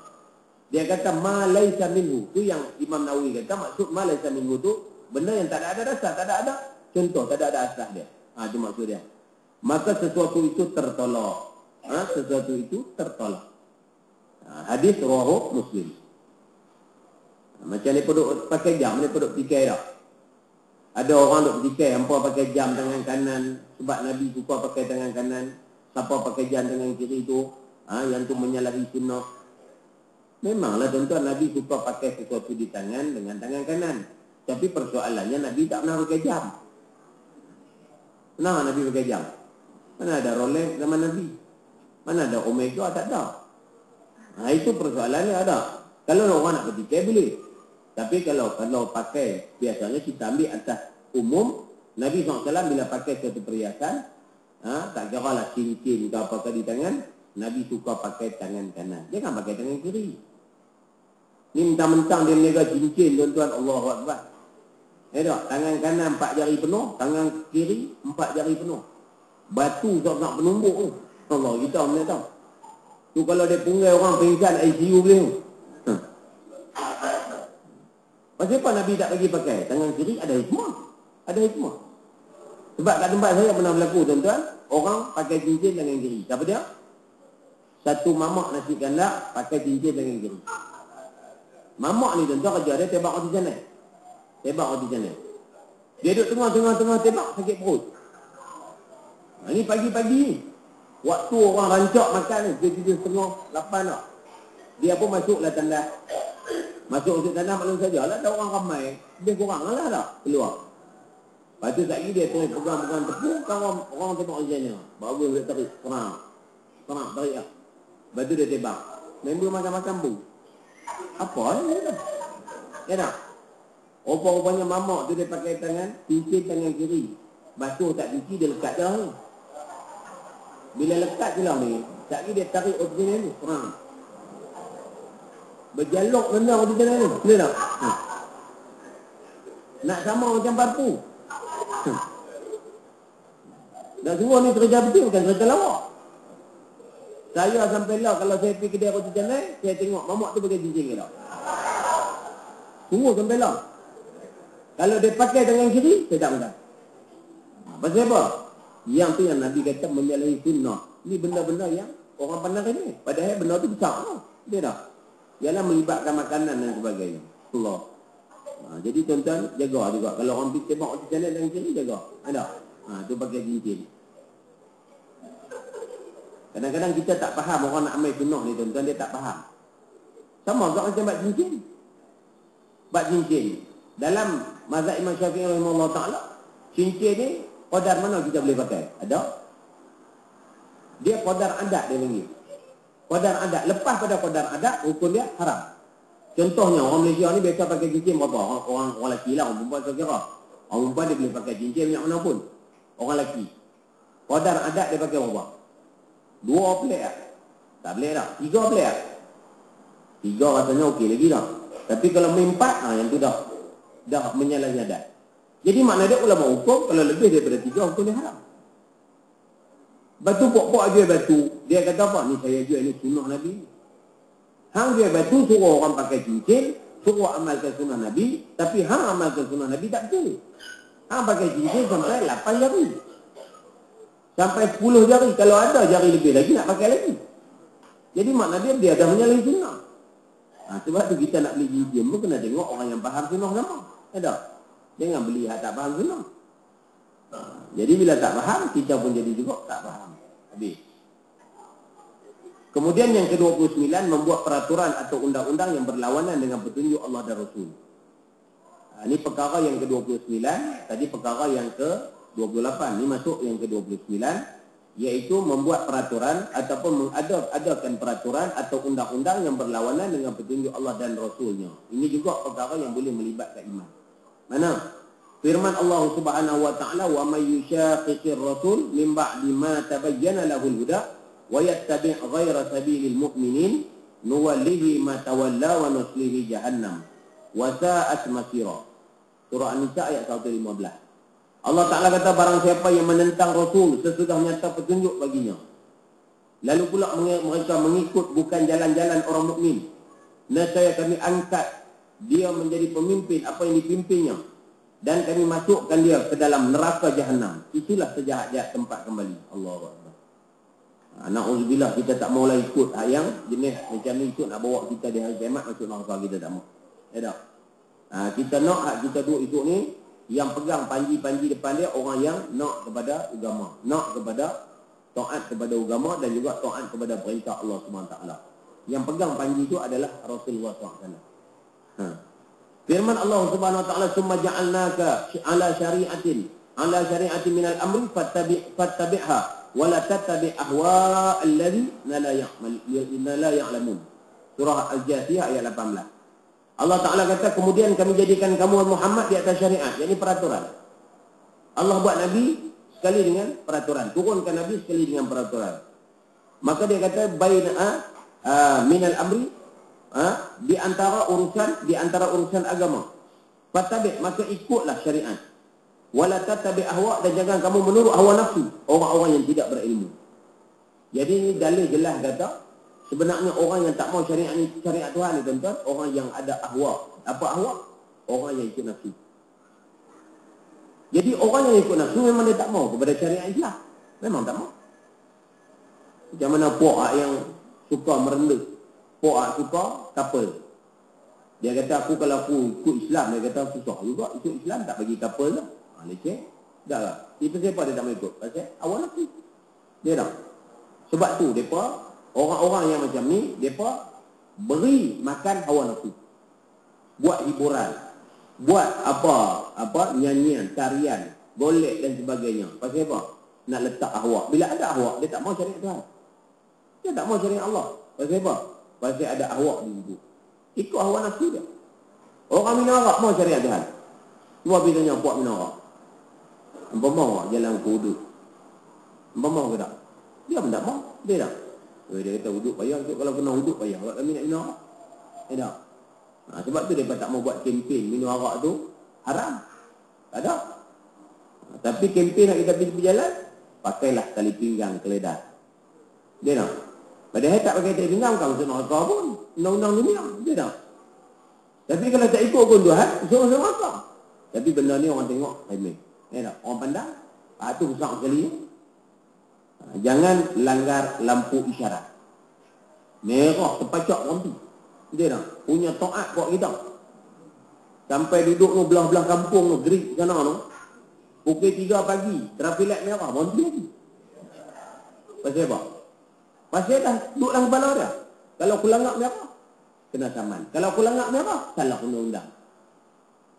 Dia kata ma laysa minhu. Tu yang Imam Nawawi kata, maksud ma laysa minhu tu benda yang tak ada dasar, tak ada contoh, tak ada asas dia. Itu maksud dia. Maka sesuatu itu tertolak. Sesuatu itu tertolak. Hadis rawahu Muslim. Macam ni duduk pakai jam, ni duduk fikir tak? Ada orang duduk fikir hampa pakai jam tangan kanan sebab Nabi suka pakai tangan kanan. Siapa pakai jam tangan kiri tu, yang tu menyalahi sunnah. Memanglah tuan-tuan, Nabi suka pakai sesuatu di tangan dengan tangan kanan. Tapi persoalannya Nabi tak pernah pakai jam. Pernah Nabi pakai jam? Mana ada Rolex zaman Nabi? Mana ada Omega? Tak ada. Itu persoalannya ada. Kalau orang nak bertikai boleh. Tapi kalau pakai, biasanya kita ambil atas umum. Nabi SAW bila pakai satu perhiasan, tak kira lah cincin ke apa di tangan, Nabi suka pakai tangan kanan. Jangan pakai tangan kiri. Ni mentang-mentang dia meniaga cincin, tuan-tuan, Allahu Akbar. Tak? Tangan kanan 4 jari penuh, tangan kiri 4 jari penuh. Batu nak penumbuk tu. Allah, kita mana tahu. Tu kalau dia punggai orang pingsan ICU boleh tu. Pasal apa Nabi tak bagi pakai? Tangan kiri ada hikmah. Ada hikmah. Sebab kat tempat saya pernah berlaku tuan-tuan, orang pakai cincin tangan kiri. Siapa dia? Satu mamak nasi kandak pakai cincin tangan kiri. Mamak ni tuan-tuan kerja dia tebak roti canai. Tebak roti canai. Dia duduk tengah-tengah tebak sakit perut. Ini pagi-pagi ni. Waktu orang rancak makan ni, dia 7:30, 8 dah. Dia pun masuklah tandas. Masuk tandas maklum saja lah, ada orang ramai. Dia kurang lah dah keluar. Lepas tu sekali dia terus pegang-pegang tepung, orang tebak ujiannya. Baru dia tarik, serang, tarik lah. Lepas tu dia tebak. Member makan-makan pun. Apa ni dah? Ya tak? Rupa-rupanya mamak tu dia pakai tangan, cincin tangan kiri. Basuh tak cuci, dia lekat dah ni. Bila lekat je lah ni, sekali dia tarik original ni, serang. Berjalok rendah original ni. Boleh tak? Nak sama macam parpu. Dan semua ni cerita betul, bukan cerita lawak. Saya sampai lah, kalau saya pergi kedai roti canai, saya tengok mamak tu pakai cincin ke tak? Semua sampai lah. Kalau dia pakai tangan kiri, saya tak makan. Pasal apa? Yang tu yang Nabi kata menyalahi sunnah. Ni benda-benda yang orang pandang remeh. Padahal benda tu besar tau. Dia tak? Ialah melibatkan makanan dan sebagainya. Allah. Jadi tuan-tuan, jaga juga. Kalau orang pergi tebak roti canai tangan kiri, jaga. Ada? Tu pakai cincin. Kadang-kadang kita tak faham orang nak ambil sunnah ni tuan-tuan, dia tak faham. Sama juga macam bab cincin. Bab cincin. Dalam mazhab Imam Syafi'i rahimahullah ta'ala, cincin ni, qadar mana kita boleh pakai? Ada? Dia qadar adat dia panggil. Qadar adat. Lepas pada qadar adat, hukum dia haram. Contohnya, orang Malaysia ni biasa pakai cincin berapa? Orang lelaki lah, orang perempuan saya kira. Orang perempuan dia boleh pakai cincin banyak mana pun. Orang lelaki. Qadar adat dia pakai berapa? 2 pelik tak? Tak boleh tak? 3 pelik tak? 3 rasanya okey lagi tak? Tapi kalau main 4, yang tu dah menyalahi adat. Jadi makna dia ulama hukum, kalau lebih daripada 3, hukum dia haram. Batu pok-pok jual batu. Dia kata apa? Ni saya jual ni sunnah Nabi. Hang jual batu suruh orang pakai cincin, suruh amalkan sunnah Nabi, tapi hang amalkan sunnah Nabi tak betul. Hang pakai cincin sampai 8 jari. Sampai 10 jari. Kalau ada jari lebih lagi, nak pakai lagi. Jadi makna dia dah menyalahi sunnah. Sebab tu kita nak beli cincin pun kena tengok orang yang faham sunnah sama. Ada? Jangan beli yang tak faham sunnah. Jadi bila tak faham, kita pun jadi juga tak faham. Habis. Kemudian yang ke-29, membuat peraturan atau undang-undang yang berlawanan dengan petunjuk Allah dan Rasul. Ini perkara yang ke-29, tadi perkara yang ke-28. Ini masuk yang ke-29, iaitu membuat peraturan ataupun mengadakan peraturan atau undang-undang yang berlawanan dengan petunjuk Allah dan Rasulnya. Ini juga perkara yang boleh melibatkan iman. Mana? Firman Allah Subhanahu wa taala, "Wa may yushaqiqir rasul min ba'di ma tabayyana lahul huda wa yattabi' ghayra sabilil mu'minin nuwallihi ma tawalla wa nuslihi jahannam wa sa'at masira." Surah An-Nisa ayat 115. Allah Ta'ala kata, barang siapa yang menentang Rasul sesudah nyata petunjuk baginya, lalu pula mereka mengikut bukan jalan-jalan orang mukmin, nescaya kami angkat dia menjadi pemimpin apa yang dipimpinnya, dan kami masukkan dia ke dalam neraka jahanam. Itulah sejahat-jahat tempat kembali. Allahu Akbar. Na'udzubillah, kita tak maulah ikut yang jenis macam ni, ikut nak bawa kita di hari kiamat masuk neraka, kita tak mau. Ya tak? Kita nak hak kita duduk ikut ni, yang pegang panji-panji depan dia orang yang nak kepada agama, nak kepada taat kepada agama dan juga taat kepada perintah Allah SWT. Yang pegang panji itu adalah Rasulullah SAW. Firman Allah Subhanahu wa taala, "Summa ja'alnaka ala syari'atin minal amri fattabi'ha wa la tattabi' ahwa alladziina la ya'lamun." Surah Al-Jathiyah ayat 18. Allah Ta'ala kata, kemudian kami jadikan kamu Muhammad di atas syariat, yakni peraturan. Allah buat Nabi sekali dengan peraturan, turunkan Nabi sekali dengan peraturan. Maka dia kata, minal amri, di antara urusan agama. Fattabi', maka ikutlah syariat. Wala tattabi' ahwa, dan jangan kamu menurut hawa nafsu orang-orang yang tidak berilmu. Jadi ini dalil jelas kata, sebenarnya orang yang tak mau syariat Tuhan ni tuan-tuan, orang yang ada ahwa. Apa ahwa? Orang yang ikut nafsu. Jadi orang yang ikut nafsu memang dia tak mau kepada syariat Islam. Memang tak mau. Macam mana puak yang suka merendek, puak suka couple. Dia kata aku kalau aku ikut Islam, dia kata susah juga ikut Islam, tak bagi couple lah. Leceh. Dah lah. Itu siapa dia tak mau ikut? Pasal awal nafsu. Dia tak. Sebab tu depa orang-orang yang macam ni depa beri makan hawa nafsu. Buat hiburan. Buat apa nyanyian, tarian, golek dan sebagainya. Pasal apa? Nak letak ahwak. Bila ada ahwak, dia tak mau syariat Tuhan. Dia tak mau syariat Allah. Pasal apa? Pasal ada ahwak di situ. Ikut hawa nafsu dia. Orang minum arak mau syariat Tuhan. Cuba pergi tanya puak minum arak. Apa mau jalan kuduk? Apa mau ke tak? Dia pun tak mau. Dia tak. Dia kata huduk payah. Kalau kena huduk payah. Kalau kami nak minum arak. Dia tak. Sebab tu dia tak mau buat kempen minum arak tu haram. Tak ada. Tapi kempen nak kita pergi berjalan, pakailah tali pinggang keledar. Dia tak. Padahal tak pakai tali pinggang bukan masuk neraka pun. Undang-undang dunia. Dia tak. Tapi kalau tak ikut pun Tuhan, masuk neraka. Tapi benda ni orang tengok remeh. Dia tak. Orang pandang. Tu besar sekali. Jangan langgar lampu isyarat. Merah terpacak berhenti. Dia tak. Punya taat buat kita. Sampai duduk tu belah-belah kampung tu, gerik sana tu. Pukul 3 pagi, traffic light merah, berhenti lagi. Pasal apa? Pasal dah duduk dalam kepala dia. Kalau aku langgar merah, kena saman. Kalau aku langgar merah, salah undang-undang.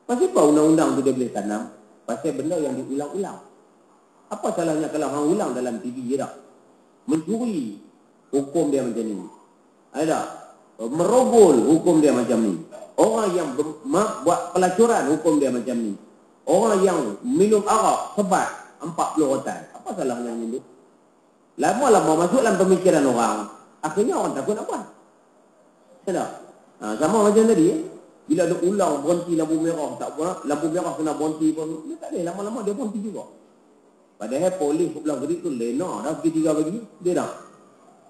Pasal apa undang-undang tu dia boleh tanam? Pasal benda yang diulang-ulang. Apa salahnya kalau orang ulang dalam TV je tak? Mencuri, hukum dia macam ni. Ada. Merogol, hukum dia macam ni. Orang yang buat pelacuran, hukum dia macam ni. Orang yang minum arak sebat 40 rotan. Apa salahnya ni? Lama-lama masuk dalam pemikiran orang. Akhirnya orang takut nak buat. Ada. Sama macam tadi. Bila ada ulang berhenti lampu merah, tak buat. Lampu merah kena berhenti pun. Dia tak boleh. Lama-lama dia berhenti juga. Padahal polis sebelah gerik tu lena dah pukul 3 pagi. Dia dah.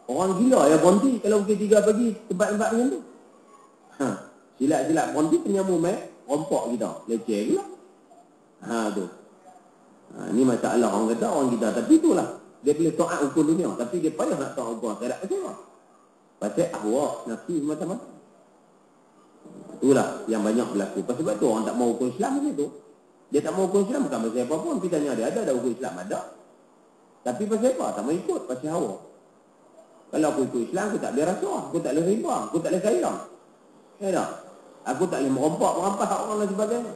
Orang gila ya berhenti kalau pukul 3 pagi tempat-tempat macam tu. Silat-silat berhenti penyamu mai rompok kita. Leceh gila. Tu. Ni masalah orang kata orang kita. Tapi itulah. Dia boleh taat hukum dunia. Tapi dia payah nak taat hukum akhirat. Pasal apa? Pasal ahwak, nafsu macam-macam. Itulah yang banyak berlaku. Sebab tu orang tak mau hukum Islam macam tu. Dia tak mau hukum Islam bukan pasal apa pun. Kita tanya dia ada hukum Islam ada. Tapi pasal apa? Tak mau ikut. Pasal hawa. Kalau aku ikut Islam, aku tak boleh rasuah. Aku tak boleh riba. Aku tak boleh kailang. Ya tak? Aku tak boleh merampas orang dan sebagainya.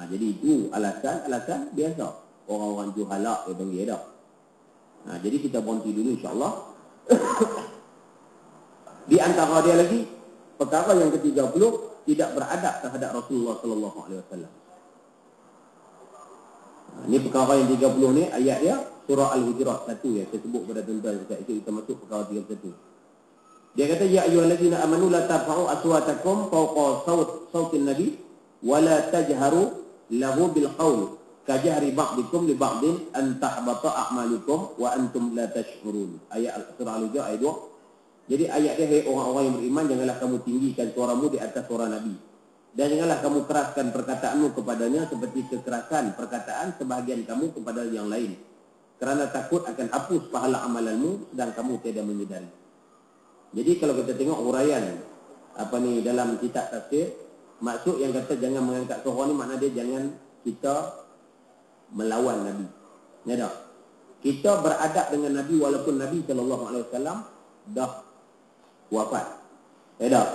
Jadi itu alasan biasa. Orang-orang juhalak dia panggil tak. Jadi kita berhenti dulu insyaAllah. Di antara dia lagi, perkara yang ke-30, tidak beradab terhadap Rasulullah SAW. Ini perkara yang 30 ni, ayat dia, surah Al-Hujurat 1 ya. Saya sebut pada tuan-tuan sekejap itu, kita masuk perkara 31. Dia kata, Ya ayyuhallazina amanu la tarfa'u aswatakum fawqa sautin nabi wa la tajharu lahu bil qawl kajahri ba'dikum li ba'din an tahbata a'malukum wa antum la tash'urun. Ayat surah Al-Hujurat ayat 2. Jadi ayat dia, hai orang-orang yang beriman, janganlah kamu tinggikan suaramu di atas suara Nabi. Dan janganlah kamu keraskan perkataanmu kepadanya seperti kekerasan perkataan sebahagian kamu kepada yang lain. Kerana takut akan hapus pahala amalanmu sedang kamu tiada menyedari. Jadi kalau kita tengok huraian dalam kitab tafsir, maksud yang kata jangan mengangkat suara ni makna dia jangan kita melawan Nabi. Ya tak? Kita beradab dengan Nabi walaupun Nabi SAW dah wafat. Ya tak?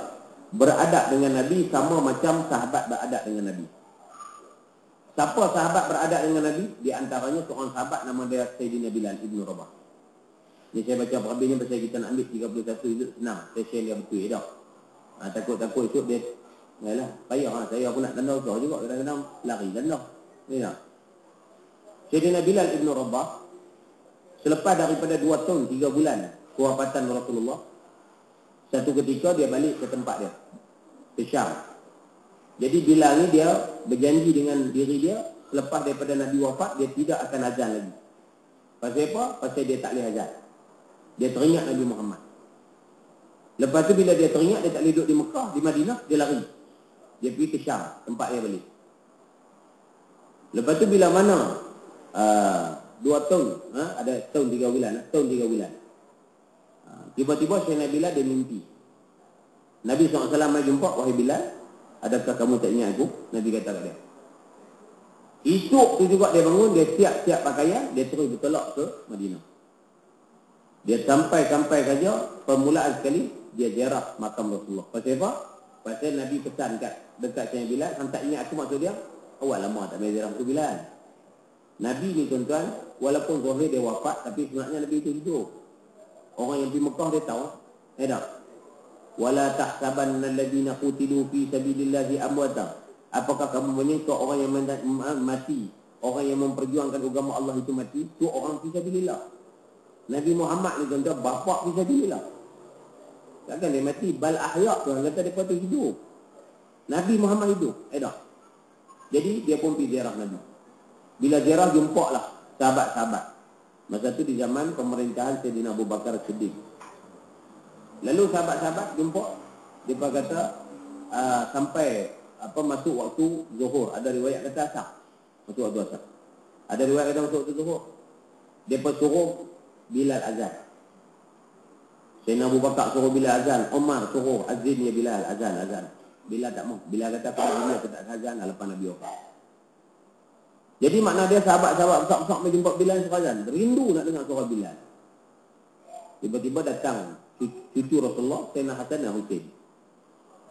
Beradab dengan Nabi sama macam sahabat beradab dengan Nabi. Siapa sahabat beradab dengan Nabi? Di antaranya seorang sahabat nama dia Sayyidina Bilal Ibn Rabah. Ni saya baca perhabisnya pasal kita nak ambil 31 itu senang. Saya share dia betul tak? Takut-takut esok dia yalah, payah saya pun nak tanda usaha juga kadang-kadang lari tanda. Ya. Sayyidina Bilal Ibn Rabah selepas daripada 2 tahun 3 bulan kewafatan Rasulullah, satu ketika dia balik ke tempat dia, ke Syam. Jadi Bilal ni dia berjanji dengan diri dia, selepas daripada Nabi wafat, dia tidak akan azan lagi. Pasal apa? Pasal dia tak boleh azan. Dia teringat Nabi Muhammad. Lepas tu bila dia teringat, dia tak boleh duduk di Mekah, di Madinah, dia lari. Dia pergi ke Syam, tempat dia balik. Lepas tu bila mana 2 tahun, ada tahun 3 bulan, tahun 3 bulan. Tiba-tiba Sayyidina Bilal dia mimpi. Nabi SAW mai jumpa, wahai Bilal, adakah kamu tak ingat aku? Nabi kata kat dia. Esok tu juga dia bangun, dia siap-siap pakaian, dia terus bertolak ke Madinah. Dia sampai saja, permulaan sekali, dia ziarah makam Rasulullah. Pasal apa? Pasal Nabi pesan dekat Sayyidina Bilal, hang tak ingat aku maksud dia? Awak lama tak main ziarah tu Bilal. Nabi ni tuan-tuan, walaupun zahir dia wafat, tapi sebenarnya Nabi itu hidup. Orang yang di Mekah dia tahu. Tak? Wala tahsabanna alladhina qutilu fi sabilillahi amwata. Apakah kamu menyangka orang yang mati, orang yang memperjuangkan agama Allah itu mati, itu orang fi sabilillah. Nabi Muhammad ni tuan-tuan, bapa fi sabilillah. Takkan dia mati, bal ahya tu, kata dia patut hidup. Nabi Muhammad hidup. Tak? Jadi dia pun pergi ziarah Nabi. Bila ziarah jumpalah sahabat-sahabat. Masa tu di zaman pemerintahan Sayyidina Abu Bakar Siddiq. Lalu sahabat-sahabat jumpa, dia kata sampai masuk waktu zuhur. Ada riwayat kata asar. Masuk waktu asar. Ada riwayat kata masuk waktu zuhur. Dia suruh Bilal azan. Sayyidina Abu Bakar suruh Bilal azan. Umar suruh azin ya Bilal azan. Bilal tak mau. Bilal kata pada dunia aku tak azan lepas Nabi wafat. Jadi makna dia sahabat-sahabat besar-besar menjumpa Bilal suruh azan. Rindu nak dengar suara Bilal. Tiba-tiba datang cucu Rasulullah, Sayyidina Hasan dan Husain.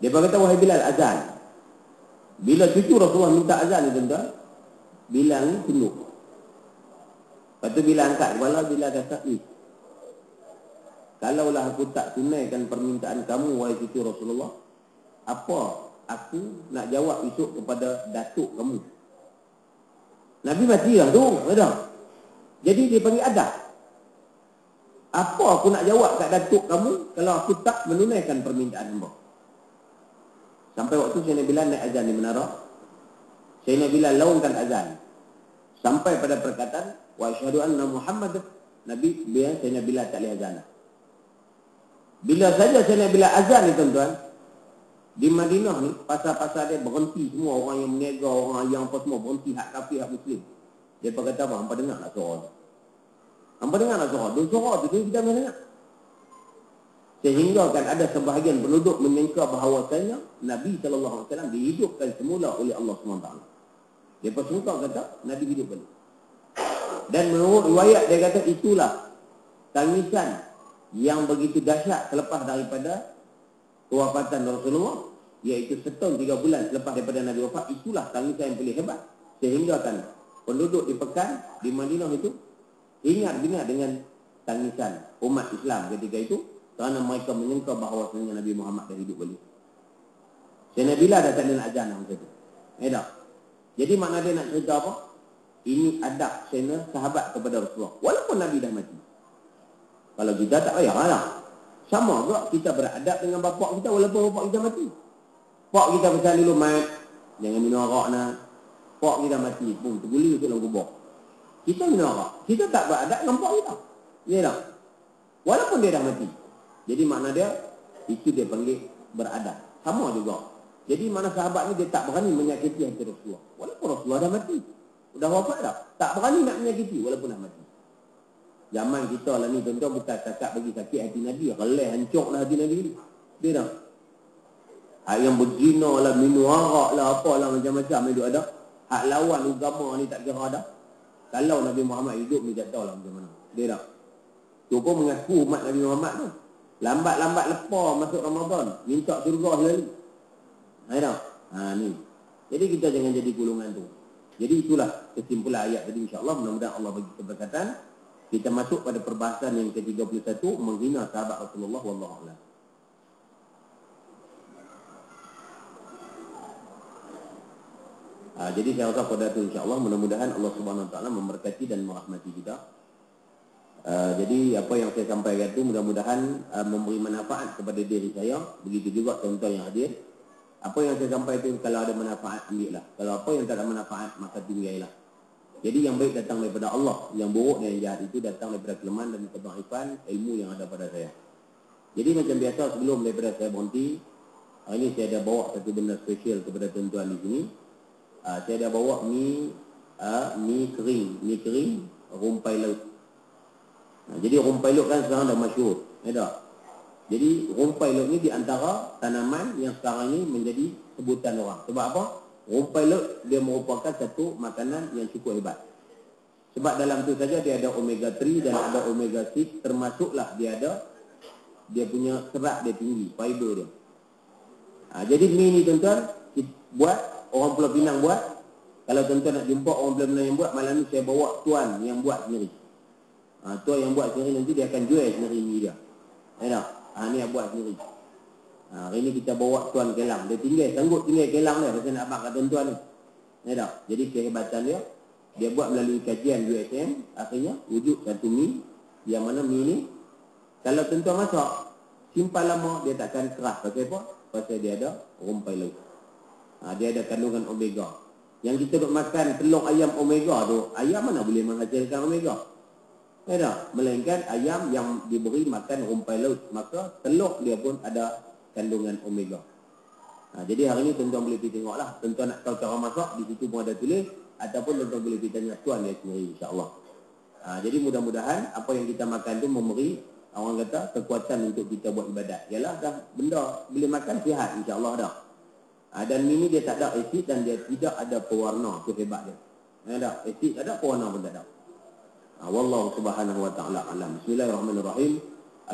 Dia berkata, wahai Bilal, azan. Bila cucu Rasulullah minta azan ni tuan-tuan, Bilal ni tunduk. Lepas tu Bilal angkat kepala, Bilal kata, kalaulah aku tak tunaikan permintaan kamu, wahai cucu Rasulullah, apa aku nak jawab esok kepada datuk kamu? Nabi mati lah tu, betul? Jadi dia panggil adab. Apa aku nak jawab kat datuk kamu kalau aku tak menunaikan permintaan hamba? Sampai waktu Sayyidina Bilal naik azan di menara, Sayyidina Bilal laungkan azan. Sampai pada perkataan, wa asyhadu anna Muhammad, Nabi biar Sayyidina Bilal tak boleh azan. Bila saja Sayyidina Bilal azan ni tuan-tuan, di Madinah ni, pasar-pasar dia berhenti semua. Orang yang meniaga, orang yang apa semua berhenti. Hak kafir, hak muslim. Dia berkata apa? Hampa dengar nak suara tu. Hampa dengar nak suara. Dan suara tu kita boleh dengar. Sehingga kan ada sebahagian penduduk menyangka bahawasanya Nabi SAW dihidupkan semula oleh Allah SWT. Dia persangka kata Nabi hidup balik. Dan menurut riwayat dia kata itulah tangisan yang begitu dahsyat selepas daripada kewafatan Rasulullah, iaitu setahun 3 bulan selepas daripada Nabi wafat. Itulah tangisan yang paling hebat. Sehingga kan penduduk di Pekan, di Madinah itu ingat-ingat dengan tangisan umat Islam ketika itu, kerana mereka menyangka bahawasanya Nabi Muhammad dah hidup balik. Sayyidina Bilal dah tak ada nak azan masa itu. Tak? Jadi makna dia nak cerita apa? Ini adab Sayyidina sahabat kepada Rasulullah. Walaupun Nabi dah mati. Kalau kita tak payahlah. Sama juga kita beradab dengan bapak kita walaupun bapak kita mati. Pak kita pesan dulu, mat, jangan minum arak nak. Pak kita mati pun terguli untuk dalam kubur. Kita minum arak. Kita tak beradab dengan pak kita. Ya tak? Walaupun dia dah mati. Jadi makna dia, itu dia panggil beradab. Sama juga. Jadi mana sahabat ni dia tak berani menyakiti hati Rasulullah. Walaupun Rasulullah dah mati. Dah wafat dah. Tak berani nak menyakiti walaupun dah mati. Zaman kita lah ni tuan-tuan bukan cakap bagi sakit hati Nabi. Relai hancur lah hati Nabi ni. Dia tak? Hak yang berzina lah, minum arak lah, apalah macam-macam itu ada. Hak lawan agama ni tak kira ada. Kalau Nabi Muhammad hidup ni tak tahu lah macam mana. Dia tak? Tu pun mengaku umat Nabi Muhammad tu. Lambat-lambat lepas masuk Ramadan. Minta surga sekali. Tak? Ni. Jadi kita jangan jadi golongan tu. Jadi itulah kesimpulan ayat tadi, insyaAllah. Mudah-mudahan Allah bagi keberkatan. Kita masuk pada perbahasan yang ke-31, menghina sahabat Rasulullah, wallahu a'lam. Jadi saya rasa pada itu insyaAllah mudah-mudahan Allah Subhanahu Wa Taala memberkati dan merahmati kita. Jadi apa yang saya sampaikan itu mudah-mudahan memberi manfaat kepada diri saya. Begitu juga tuan-tuan yang hadir. Apa yang saya sampaikan itu kalau ada manfaat ambillah. Kalau apa yang tak ada manfaat maka tinggallah. Jadi yang baik datang daripada Allah, yang buruk dan yang jahat itu datang daripada kelemahan dan kedhaifan ilmu yang ada pada saya. Jadi macam biasa sebelum daripada saya berhenti, hari ini saya ada bawa satu benda spesial kepada tuan-tuan di sini. Saya ada bawa ni mi kering, rumpai laut. Jadi rumpai laut kan sekarang dah masyhur, tak? Jadi rumpai laut ni di antara tanaman yang sekarang ni menjadi sebutan orang. Sebab apa? Rumpai laut dia merupakan satu makanan yang cukup hebat. Sebab dalam tu saja dia ada omega 3 dan ada omega 6, termasuklah dia punya serat dia tinggi, fiber dia. Jadi mi ni tuan-tuan buat, orang Pulau Pinang buat. Kalau tuan-tuan nak jumpa orang Pulau Pinang yang buat, malam ni saya bawa tuan yang buat sendiri. Tuan yang buat sendiri nanti dia akan jual sendiri mi dia. Tak? Ni yang buat sendiri. Hari ni kita bawa tuan Kelang. Dia sanggup tinggal Kelang dia. Pasal nak abang kat tuan-tuan ni. Tak? Jadi kehebatan dia buat melalui kajian USM. Akhirnya wujud satu mi. Yang mana mi ni, kalau tuan-tuan masak, simpan lama dia takkan keras. Pasal apa? Pasal dia ada rumpai laut. Dia ada kandungan omega. Yang kita duk makan telur ayam omega tu, ayam mana boleh menghasilkan omega? Tak? Melainkan ayam yang diberi makan rumpai laut, maka telur dia pun ada kandungan omega. Jadi hari ni tuan-tuan boleh pergi tengoklah. Tuan-tuan nak tahu cara masak, di situ pun ada tulis. Ataupun tuan-tuan boleh pergi tanya tuan dia sendiri, insya-Allah. Jadi mudah-mudahan apa yang kita makan tu memberi, orang kata, kekuatan untuk kita buat ibadat. Yalah, dah benda boleh makan sihat, insya-Allah dah. Dan ini dia tak ada asid dan dia tidak ada pewarna. Itu hebat dia. Tak? Asid tak ada, pewarna pun tak ada. Wallahu subhanahu wa ta'ala alam. Bismillahirrahmanirrahim.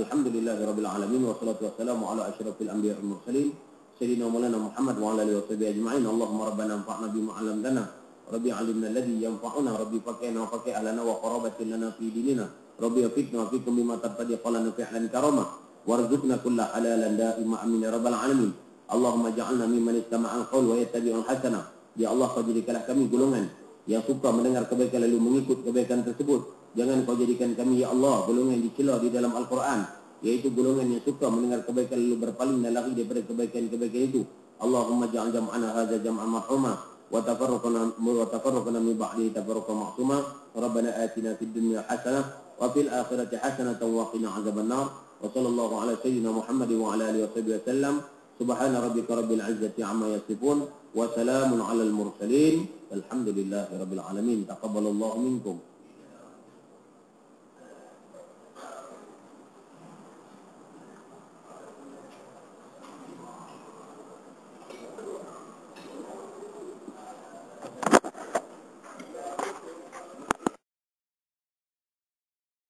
Alhamdulillahirabbil alamin wassalatu wassalamu ala asyrafil anbiya'i wal mursalin sayyidina maulana Muhammad wa ala alihi washabihi ajma'in. Allahumma rabbana anfa'na bima 'allamtana. Rabbi 'allimna alladhi yanfa'una. Rabbi faqihna wa faqih ahlana wa qarabatin lana fi dinina. Rabbi afiqna wa afiqum bima tartadi qala fi'lan karamah. Warzuqna kulla halalan da'ima amin ya rabbal alamin. Allahumma ja'alna mimman istama'al qaul wa yattabi'ul hasanah. Ya Allah, kau jadikanlah kami golongan yang suka mendengar kebaikan lalu mengikut kebaikan tersebut. Jangan kau jadikan kami, ya Allah, golongan yang dicela di dalam Al-Quran, yaitu golongan yang suka mendengar kebaikan lalu berpaling dan lari daripada kebaikan-kebaikan itu. Allahumma ja'al jam'ana hadza jam'an marhuma wa tafarraqana min ba'dihi tafarruqan ma'suma. Rabbana atina fid dunya hasanah wa fil akhirati hasanatan wa qina 'adzaban nar. Wa sallallahu ala sayyidina Muhammad wa ala alihi wasallam. Subhana rabbika rabbil 'izzati 'amma yasifun wa salamun 'alal mursalin. Alhamdulillahirabbil alamin. Taqabbalallahu minkum.